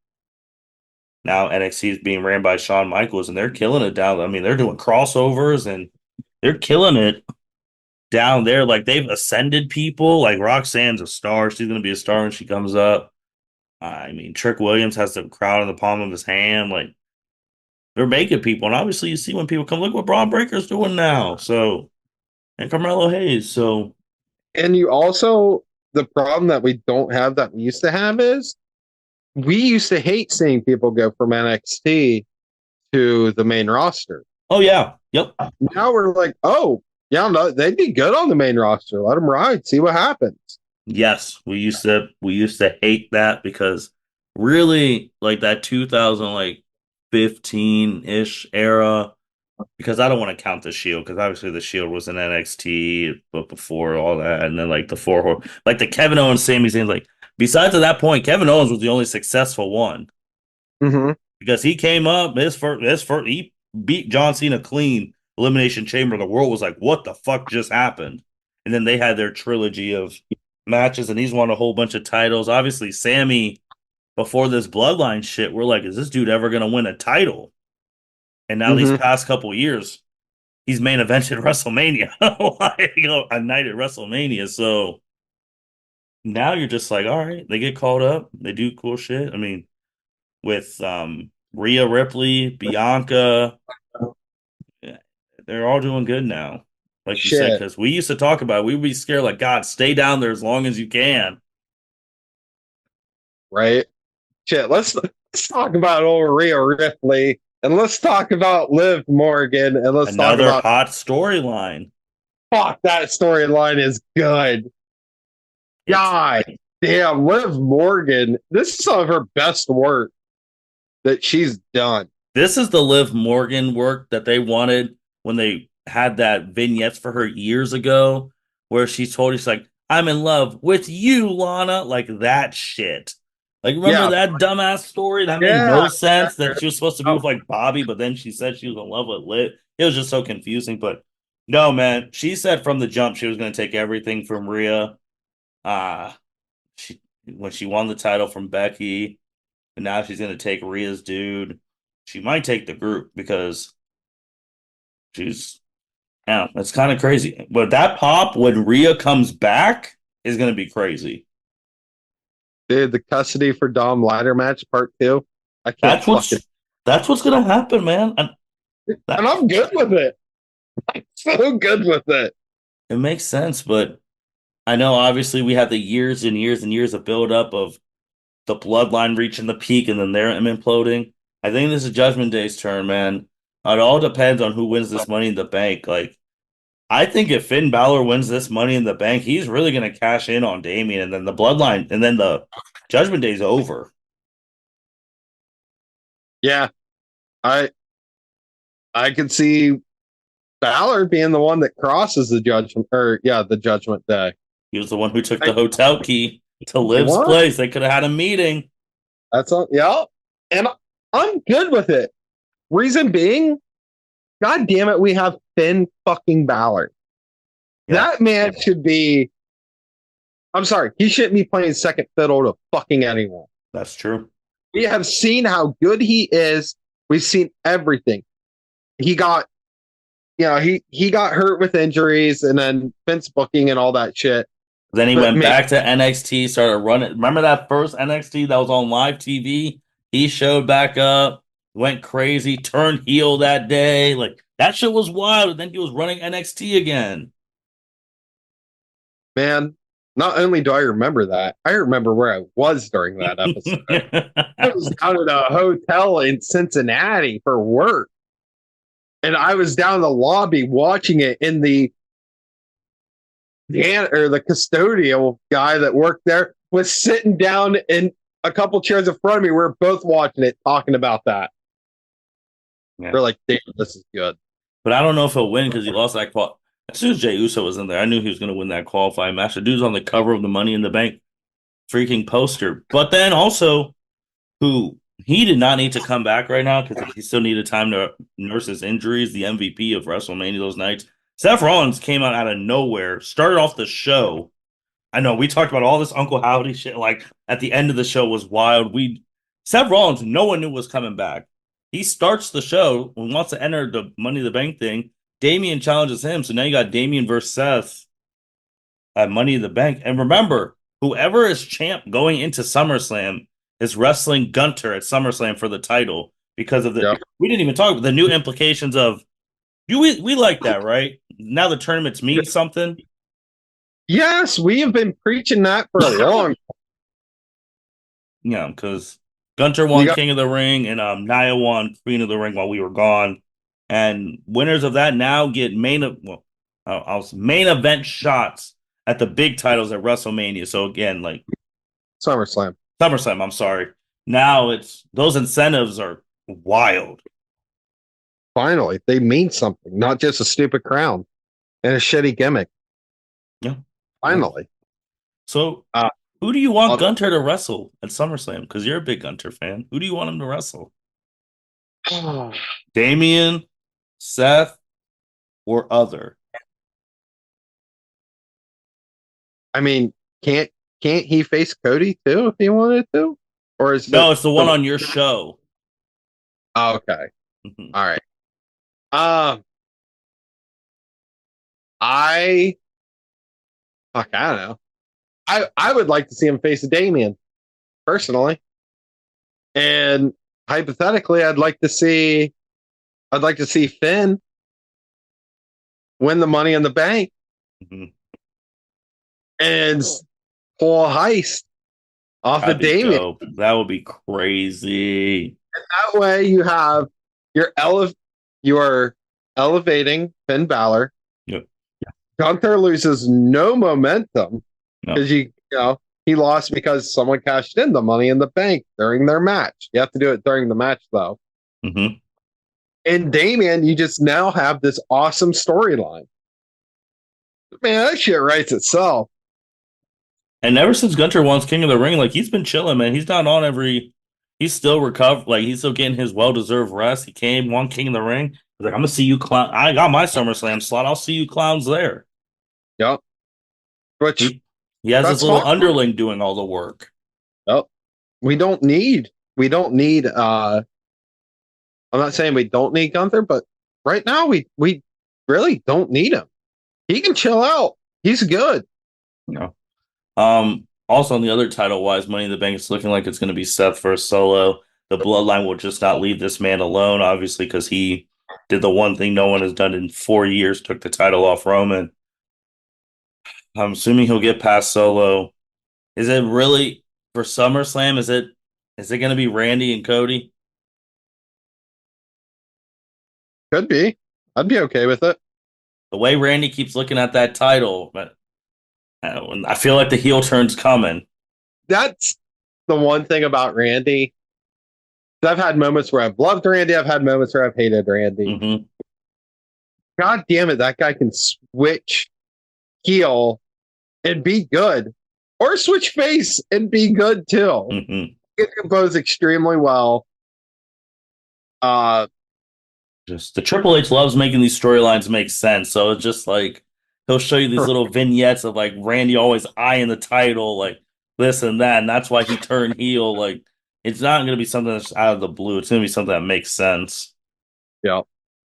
now NXT is being ran by Shawn Michaels and they're killing it down. I mean, they're doing crossovers and they're killing it down there. Like they've ascended people. Like Roxanne's a star. She's gonna be a star when she comes up. I mean, Trick Williams has the crowd in the palm of his hand. Like they're making people, and obviously you see when people come, look what Braun Breaker's doing now. So and Carmelo Hayes. So And you also, the problem that we don't have that we used to have is we used to hate seeing people go from NXT to the main roster. oh yeah, yep. Now we're like, oh, yeah, no, they'd be good on the main roster. Let them ride, see what happens. Yes, we used to hate that because really like that 2000 like 15-ish era because I don't want to count the Shield because obviously the Shield was in NXT but before all that and then like the like the Kevin Owens Sami Zayn like besides at that point Kevin Owens was the only successful one Mm-hmm. because he came up his first he beat John Cena clean Elimination Chamber. The world was like, what the fuck just happened? And then they had their trilogy of matches, and he's won a whole bunch of titles. Obviously, Sammy before this bloodline shit, we're like, is this dude ever gonna win a title? And now these Mm-hmm. past couple years, he's main evented WrestleMania, like, a night at WrestleMania. So now you're just like, all right, they get called up, they do cool shit. I mean, with Rhea Ripley, Bianca, yeah, they're all doing good now. Like you said, Shit, because we used to talk about it, we would be scared like God, stay down there as long as you can. right? Shit, let's talk about old Rhea Ripley and let's talk about Liv Morgan and let's talk Another about hot storyline. fuck that storyline is good. It's God damn, Liv Morgan. This is some of her best work that she's done. This is the Liv Morgan work that they wanted when they had that vignettes for her years ago, where she told us like, "I'm in love with you, Lana," like that shit. Like, remember Yeah, that dumbass story that made yeah. no sense that she was supposed to be with like Bobby, but then she said she was in love with Liv. It was just so confusing. But no, man, she said from the jump she was going to take everything from Rhea. Uh she when she won the title from Becky, and now she's going to take Rhea's dude. She might take the group because she's, yeah, that's kind of crazy. But that pop when Rhea comes back is going to be crazy. Dude, the custody for Dom ladder match part two. I can't That's fucking that's what's going to happen, man. And and that I'm good with it. I'm so good with it. it makes sense, but I know obviously we have the years and years and years of build up of the bloodline reaching the peak and then they're imploding. I think this is Judgment Day's turn, man. It all depends on who wins this Money in the Bank. Like I think if Finn Balor wins this Money in the Bank, he's really going to cash in on Damian, and then the Bloodline, and then the Judgment Day's over. Yeah, I I could see Balor being the one that crosses the judgment or yeah, the judgment day. He was the one who took I, the hotel key to you Liv's want? place. They could have had a meeting. That's all yeah. And I'm good with it. Reason being, God damn it, we have Finn fucking Balor. Yeah, That man should be. I'm sorry, he shouldn't be playing second fiddle to fucking anyone. that's true. We have seen how good he is. We've seen everything. He got, he got hurt with injuries and then Vince booking and all that shit. Then he But went man, back to NXT, started running. Remember that first NXT that was on live TV? He showed back up, went crazy, turned heel that day. Like that shit was wild. And then he was running NXT again. man, not only do I remember that, I remember where I was during that episode. I was down at a hotel in Cincinnati for work. And I was down in the lobby watching it in the custodial guy that worked there was sitting down and a couple chairs in front of me. We were both watching it, talking about that. Yeah. We're like, damn, this is good. But I don't know if he'll win because he lost that qual. As soon as Jey Uso was in there, I knew he was going to win that qualifying match. The dude's on the cover of the Money in the Bank freaking poster. But then also, who he did not need to come back right now because he still needed time to nurse his injuries. The MVP of WrestleMania those nights, Seth Rollins came out of nowhere, started off the show. I know we talked about all this Uncle Howdy shit. Like at the end of the show was wild. Seth Rollins, no one knew was coming back. He starts the show and wants to enter the Money in the Bank thing. Damian challenges him, so now you got Damian versus Seth at Money in the Bank. And remember, whoever is champ going into SummerSlam is wrestling Gunter at SummerSlam for the title because of the. Yep. We didn't even talk about the new implications of. We like that, right? Now the tournaments mean something. Yes, we have been preaching that for a long. Yeah, because Gunter won King of the Ring and Nia won Queen of the Ring while we were gone. And winners of that now get main event shots at the big titles at WrestleMania. So again, like SummerSlam. I'm sorry. Now it's those incentives are wild. Finally, they mean something, not just a stupid crown and a shitty gimmick. Yeah. Finally. So who do you want Gunter to wrestle at SummerSlam? Because you're a big Gunter fan. Who do you want him to wrestle? Damian, Seth, or other? I mean, can't he face Cody too if he wanted to? Or is it's the one on your show. Oh, okay. Mm-hmm. All right. I don't know. I would like to see him face Damian personally. And hypothetically, I'd like to see Finn win the Money in the Bank and pull a heist off of Damian. Dope. That would be crazy. And that way, you have you're elevating Finn Balor. Yep. Gunther loses no momentum because he lost because someone cashed in the Money in the Bank during their match. You have to do it during the match though. Mm-hmm. And Damian, you just now have this awesome storyline. Man, that shit writes itself. And ever since Gunter won King of the Ring, like he's been chilling, man. He's not on every. He's still recovered. Like he's still getting his well-deserved rest. He came, won King of the Ring. He's like, I'm gonna see you clown. I got my SummerSlam slot. I'll see you clowns there. Yep. Which he has his little underling doing all the work. Yep. We don't need. I'm not saying we don't need Gunther, but right now we really don't need him. He can chill out. He's good. No. Also on the other title wise, Money in the Bank, it's looking like it's going to be Seth versus Solo. The Bloodline will just not leave this man alone, obviously, because he did the one thing no one has done in 4 years, took the title off Roman. I'm assuming he'll get past Solo. Is it really for SummerSlam? Is it going to be Randy and Cody? Could be. I'd be okay with it. The way Randy keeps looking at that title, but I feel like the heel turn's coming. That's the one thing about Randy. I've had moments where I've loved Randy. I've had moments where I've hated Randy. Mm-hmm. God damn it, that guy can switch heel and be good, or switch face and be good too. Mm-hmm. It goes extremely well. Just the Triple H loves making these storylines make sense. So it's just like he'll show you these little vignettes of like Randy always eyeing the title, like this and that, and that's why he turned heel. Like it's not going to be something that's out of the blue. It's going to be something that makes sense. Yeah.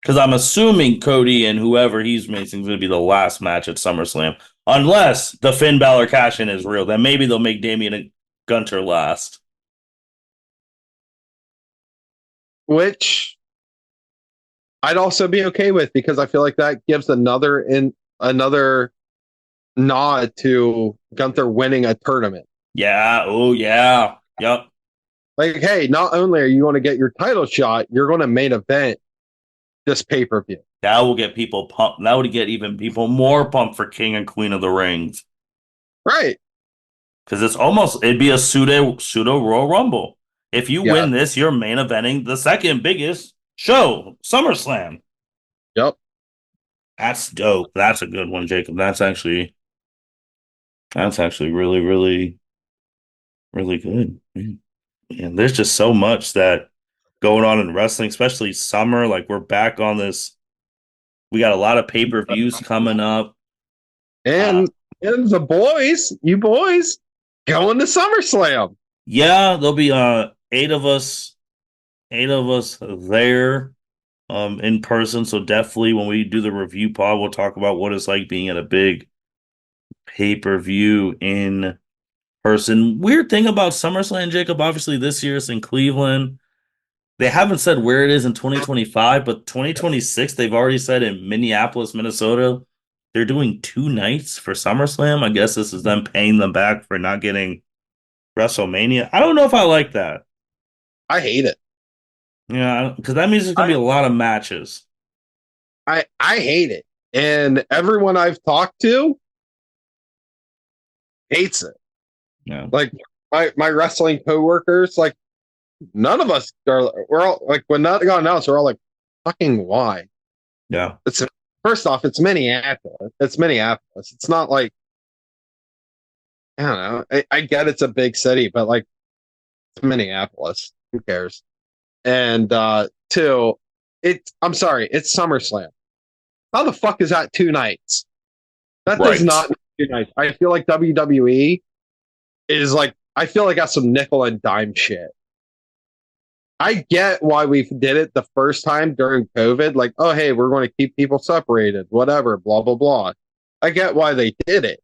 Because I'm assuming Cody and whoever he's facing is going to be the last match at SummerSlam. Unless the Finn Balor cash-in is real. Then maybe they'll make Damian and Gunter last. Which I'd also be okay with because I feel like that gives another nod to Gunther winning a tournament. Yeah. Oh, yeah. Yep. Like, hey, not only are you going to get your title shot, you're going to main event this pay-per-view. That will get people pumped. That would get even people more pumped for King and Queen of the Rings. Right. because it'd be a pseudo Royal Rumble. If you Yeah. win this, you're main eventing the second biggest show, SummerSlam. Yep. That's dope. That's a good one, Jacob. That's actually really, really, really good. And there's just so much that going on in wrestling, especially summer. Like we're back on this. We got a lot of pay-per-views coming up. Uh, And the boys, you boys, going to SummerSlam. yeah, there'll be eight of us there in person. So definitely when we do the review pod, we'll talk about what it's like being at a big pay-per-view in person. Weird thing about SummerSlam, Jacob, obviously this year it's in Cleveland. They haven't said where it is in 2025, but 2026, they've already said in Minneapolis, Minnesota. They're doing 2 nights for SummerSlam. I guess this is them paying them back for not getting WrestleMania. I don't know if I like that. I hate it. Yeah, because that means there's going to I, be a lot of matches. I hate it. And everyone I've talked to hates it. Yeah. Like my wrestling coworkers, like none of us are. We're all like when that got announced, we're all like, "Fucking why?" Yeah. It's first off, it's Minneapolis. It's Minneapolis. It's not like I don't know. I get it's a big city, but like it's Minneapolis. Who cares? And two, I'm sorry, it's SummerSlam. How the fuck is that 2 nights? That does Right. not make 2 nights. I feel like WWE is like I feel like that's some nickel and dime shit. I get why we did it the first time during COVID. Like, oh hey, we're going to keep people separated, whatever, blah blah blah. I get why they did it,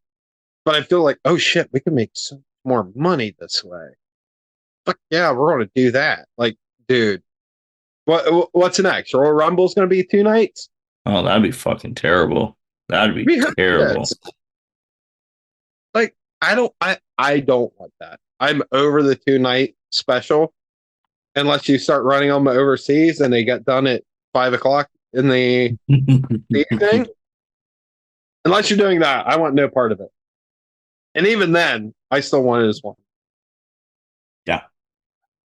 but I feel like, oh shit, we can make so much more money this way. Fuck yeah, we're going to do that. Like, dude, what's next? Royal Rumble's going to be 2 nights. Oh, that'd be fucking terrible. That'd be We heard terrible. this. Like, I don't want that. I'm over the 2 night special unless you start running them overseas and they get done at 5 o'clock in the evening. Unless you're doing that, I want no part of it. And even then, I still want it as one. Yeah.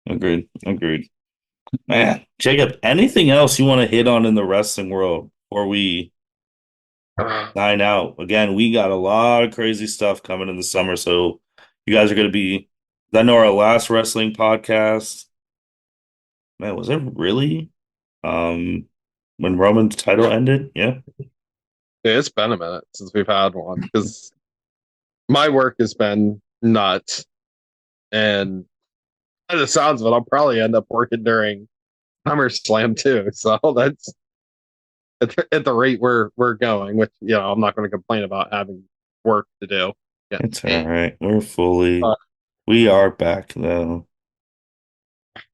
Agreed. Agreed. Man, Jacob, anything else you want to hit on in the wrestling world before we sign out? Again, we got a lot of crazy stuff coming in the summer, so you guys are going to be. I know our last wrestling podcast. Man, was it really? When Roman's title ended? Yeah. Yeah, it's been a minute since we've had one because my work has been nuts. And by the sounds of it, I'll probably end up working during SummerSlam too. So that's at the rate we're going, which I'm not going to complain about having work to do. Yeah. It's all Hey. right. Uh, We are back though.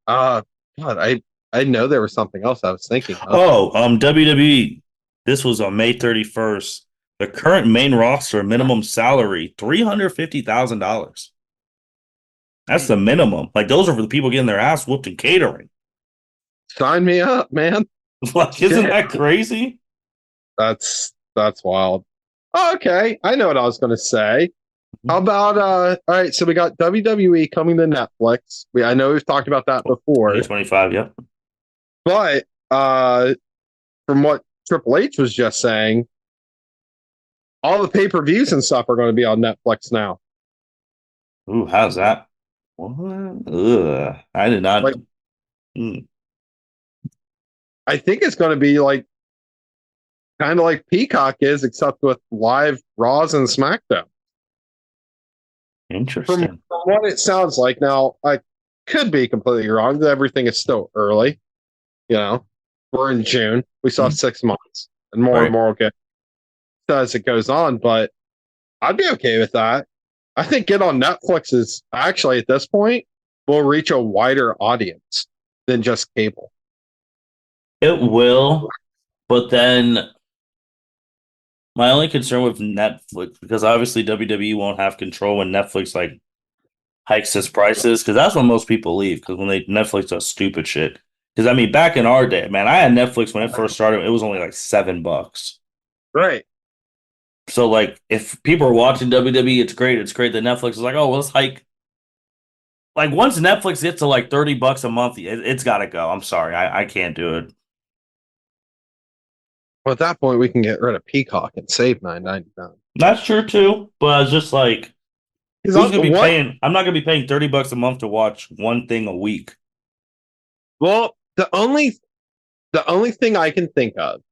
uh God, I know there was something else I was thinking of. Oh, WWE. This was on May 31st. The current main roster minimum salary, $350,000. That's the minimum. Like those are for the people getting their ass whooped in catering. Sign me up, man. Like, isn't that crazy? That's wild. Oh, okay, I know what I was going to say. How about all right, so we got WWE coming to Netflix. I know we've talked about that before, 2025, yep. but from what Triple H was just saying, all the pay-per-views and stuff are going to be on Netflix now. Ooh, how's that? What? Ugh. I did not. Like, I think it's going to be like kind of like Peacock is, except with live Raws and SmackDown. Interesting. From what it sounds like, now I could be completely wrong. Everything is still early. We're in June. We saw 6 months, and more and Right. more will get as it goes on. But I'd be okay with that. I think Get on Netflix is actually at this point will reach a wider audience than just cable. It will, but then my only concern with Netflix, because obviously WWE won't have control when Netflix like hikes its prices, because that's when most people leave, because when they Netflix does stupid shit. Because I mean, back in our day, man, I had Netflix when it first started. It was only like $7. Right. So like if people are watching WWE, it's great. It's great that Netflix is like, oh, well, let's hike. Like once Netflix gets to like $30 a month, it's got to go. I'm sorry, I can't do it. Well, at that point, we can get rid of Peacock and save 9.99. That's true too, but it's just like who's Because gonna be what? paying? I'm not gonna be paying $30 a month to watch one thing a week. Well, the only thing I can think of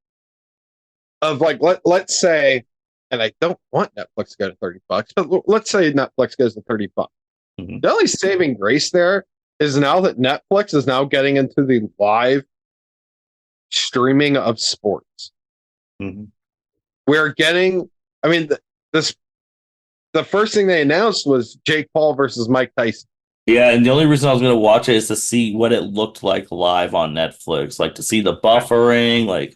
like let's say, and I don't want Netflix to go to $30, but let's say Netflix goes to $30. Mhm. The only saving grace there is now that Netflix is now getting into the live streaming of sports. Mhm. We're getting, I mean, this the first thing they announced was Jake Paul versus Mike Tyson. Yeah, and the only reason I was gonna watch it is to see what it looked like live on Netflix, like to see the buffering, like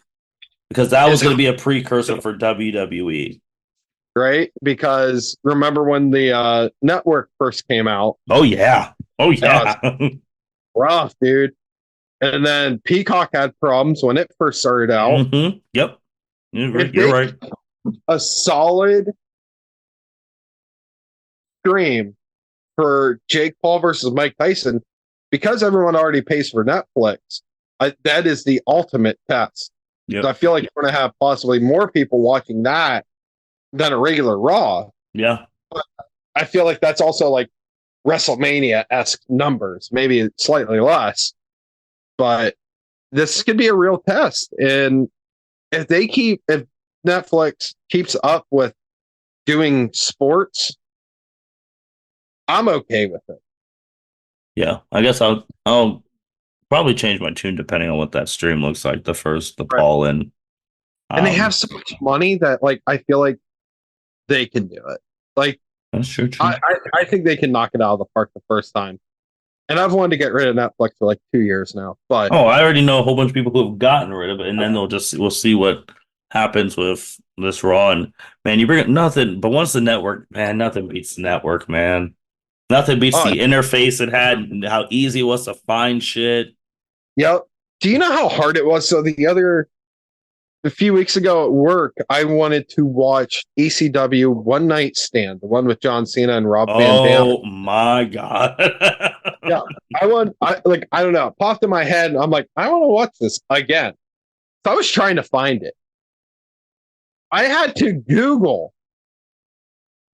because that was Is gonna be a precursor for WWE. right because remember when the network first came out, Oh yeah, oh it was yeah. rough, dude. And then Peacock had problems when it first started out. Yep, If you're they right. a solid stream for Jake Paul versus Mike Tyson, because everyone already pays for Netflix, that is the ultimate test. So I Yep, feel like you're going to have possibly more people watching that than a regular Raw. yeah, But I feel like that's also like WrestleMania esque numbers, maybe slightly less. But this could be a real test. And if Netflix keeps up with doing sports, I'm okay with it. yeah. I guess I'll probably change my tune depending on what that stream looks like. The Right. Paul in. And they have Um, so much money that like I feel like they can do it. Like that's true, true. I think they can knock it out of the park the first time. And I've wanted to get rid of Netflix for like 2 years now. But Oh, I already know a whole bunch of people who have gotten rid of it, and then we'll see what happens with this Raw. And man, you bring up nothing, but once the network, man, nothing beats the network, man. Nothing beats oh the interface it had, and how easy it was to find shit. yeah. Do you know how hard it was? So a few weeks ago at work, I wanted to watch ECW One Night Stand, the one with John Cena and Rob Van Dam. Oh my God. Yeah, I don't know, it popped in my head, and I'm like, I want to watch this again. So I was trying to find it. I had to Google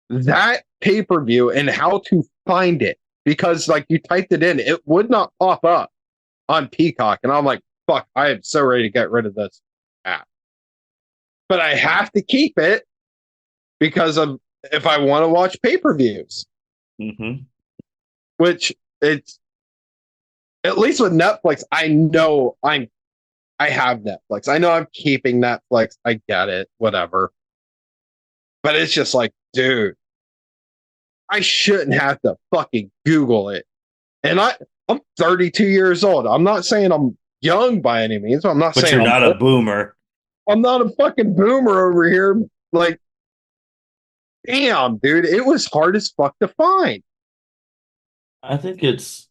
that pay per view and how to find it because, like, you typed it in, it would not pop up on Peacock, and I'm like, fuck, I am so ready to get rid of this app, but I have to keep it because of if I want to watch pay per views, hmm which it's at least with Netflix, I know I have Netflix. I know I'm keeping Netflix. I get it, whatever. But it's just like, dude, I shouldn't have to fucking Google it. And I'm 32 years old. I'm not saying I'm young by any means. I'm not But saying you're I'm not a old. boomer. I'm not a fucking boomer over here. Like, damn, dude, it was hard as fuck to find. I think it's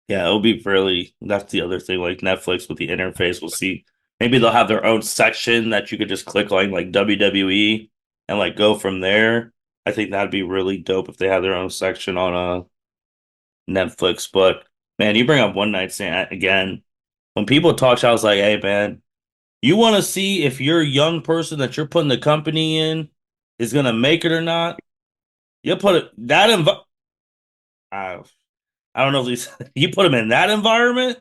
yeah, it'll be fairly. That's the other thing. Like Netflix with the interface, we'll see. Maybe they'll have their own section that you could just click on, like WWE, and like go from there. I think that'd be really dope if they had their own section on Netflix. But man, you bring up One Night Stand again. When people talk, I was like, "Hey, man, you want to see if your young person that you're putting the company in is gonna make it or not? You put it that I, I don't know if these you put them in that environment."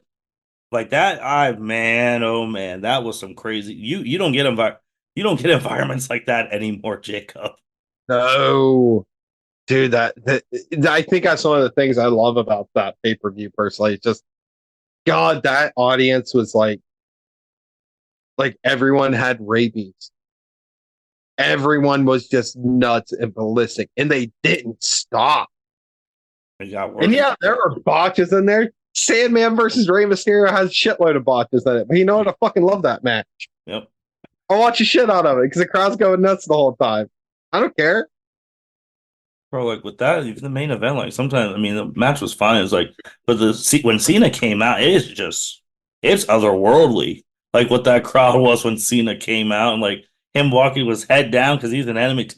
Like that, I man, oh man, that was some crazy. You don't get environments like that anymore, Jacob. No, dude, that I think that's one of the things I love about that pay per view. Personally, it's just God, that audience was like everyone had rabies. Everyone was just nuts and ballistic, and they didn't stop. It got And worse. yeah, there are botches in there. Sandman versus Rey Mysterio has a shitload of botches in it, but you know what? I fucking love that match. Yep. I'll watch the shit out of it because the crowd's going nuts the whole time. I don't care. Bro, like with that, even the main event, like sometimes, I mean, the match was fine. It's like, but when Cena came out, it's otherworldly. Like what that crowd was when Cena came out, and like him walking was head down because he's an enemy.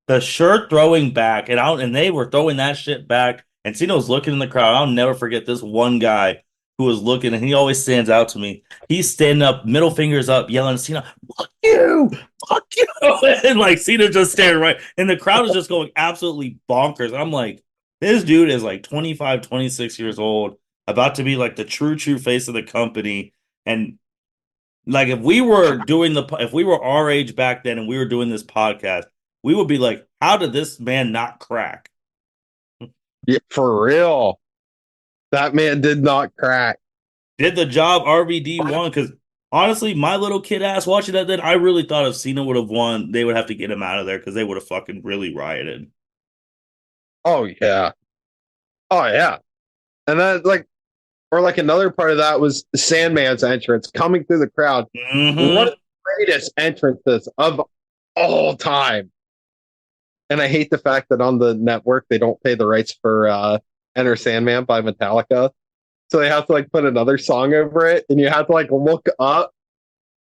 The shirt throwing back, and they were throwing that shit back. And Cena was looking in the crowd. I'll never forget this one guy who was looking, and he always stands out to me. He's standing up, middle fingers up, yelling at Cena, fuck you, and like Cena just staring right, and the crowd is just going absolutely bonkers. I'm like, this dude is like 25, 26 years old, about to be like the true face of the company, and like if we were our age back then and we were doing this podcast, we would be like, how did this man not crack? Yeah, for real. That man did not crack. Did the job RVD won? Because honestly, my little kid ass watching that then, I really thought if Cena would have won, they would have to get him out of there because they would have fucking really rioted. Oh yeah. Oh yeah. And then like another part of that was Sandman's entrance coming through the crowd. Mm-hmm. One of the greatest entrances of all time. And I hate the fact that on the network they don't pay the rights for Enter Sandman by Metallica. So they have to like put another song over it, and you have to like look up.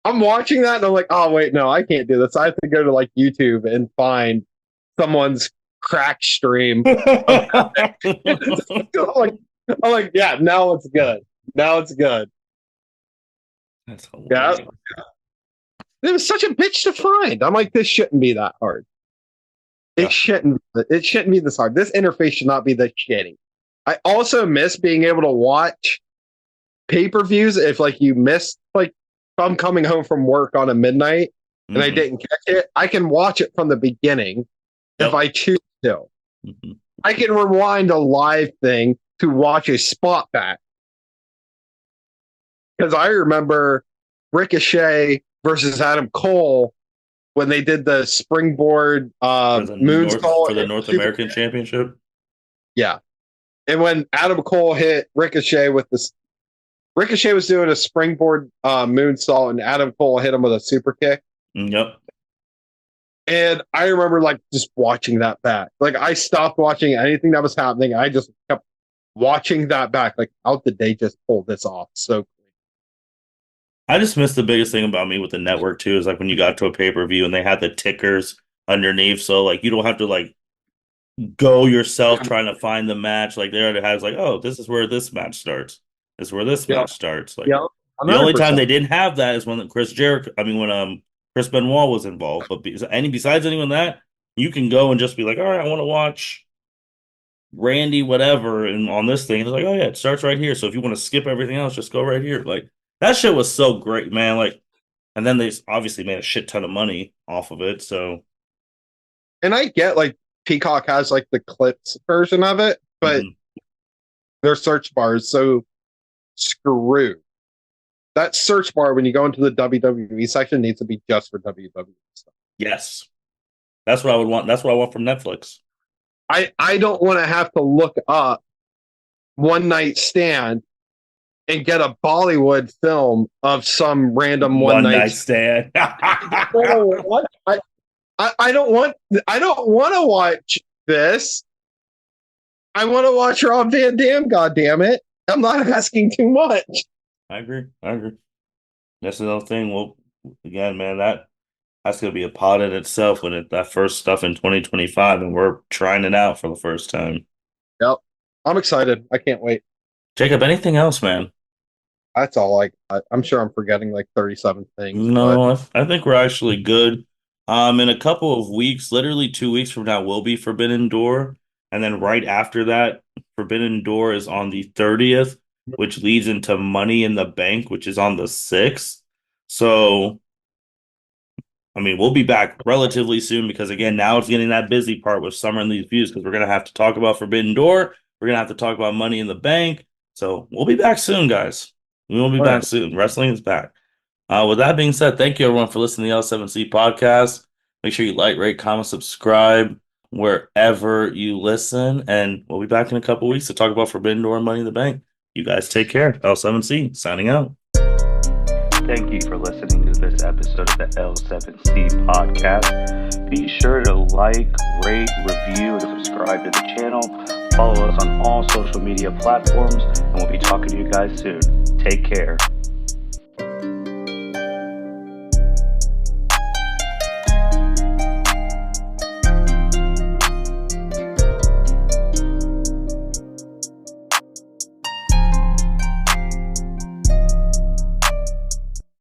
I'm watching that and I'm like, oh wait, no, I can't do this. I have to go to like YouTube and find someone's crack stream. I'm like, yeah, now it's good. Now it's good. That's hilarious. Yeah. It was such a bitch to find. I'm like, this shouldn't be that hard. It shouldn't be this hard. This interface should not be this shitty. I also miss being able to watch pay-per-views if like you missed like if I'm coming home from work on a midnight and I didn't catch it, I can watch it from the beginning if I choose to. I can rewind a live thing to watch a spot back. Because I remember Ricochet versus Adam Cole when they did the springboard moonsault for the North American Championship. Yeah. And when Adam Cole hit Ricochet with this, Ricochet was doing a springboard moonsault, and Adam Cole hit him with a super kick. Yep. And I remember like just watching that back. Like I stopped watching anything that was happening. I just kept watching that back. Like, how did they just pull this off so quick? I just missed the biggest thing about me with the network too is like when you got to a pay-per-view and they had the tickers underneath, so like you don't have to like go yourself trying to find the match. Like they already has like, oh, this is where this match starts. This is where this match starts. Like the only time they didn't have that is when when Chris Benoit was involved. But besides anyone that, you can go and just be like, all right, I want to watch Randy whatever, and on this thing, it's like, oh yeah, it starts right here. So if you want to skip everything else, just go right here. Like that shit was so great, man. Like, and then they obviously made a shit ton of money off of it. So, and I get like Peacock has like the clips version of it, but their search bar is so screwed. That search bar when you go into the WWE section needs to be just for WWE stuff. Yes, that's what I would want. That's what I want from Netflix. I don't want to have to look up One Night Stand and get a Bollywood film of some random one night stand. I don't want to watch this. I want to watch Rob Van Dam, goddammit. I'm not asking too much. I agree. That's another thing. Well, again, man, that's gonna be a pod in itself when that first stuff in 2025, and we're trying it out for the first time. Yep. I'm excited. I can't wait. Jacob, anything else, man? That's all. I'm sure I'm forgetting like 37 things. No, I think we're actually good. In a couple of weeks, literally 2 weeks from now, will be Forbidden Door, and then right after that, Forbidden Door is on the 30th, which leads into Money in the Bank, which is on the 6th. So, I mean, we'll be back relatively soon because again, now it's getting that busy part with summer and these views because we're gonna have to talk about Forbidden Door. We're gonna have to talk about Money in the Bank. So we'll be back soon, guys. We will be back soon. Wrestling is back. With that being said, thank you everyone for listening to the L7C podcast. Make sure you like, rate, comment, subscribe wherever you listen. And we'll be back in a couple weeks to talk about Forbidden Door and Money in the Bank. You guys take care. L7C signing out. Thank you for listening to this episode of the L7C podcast. Be sure to like, rate, review, and subscribe to the channel. Follow us on all social media platforms, and we'll be talking to you guys soon. Take care.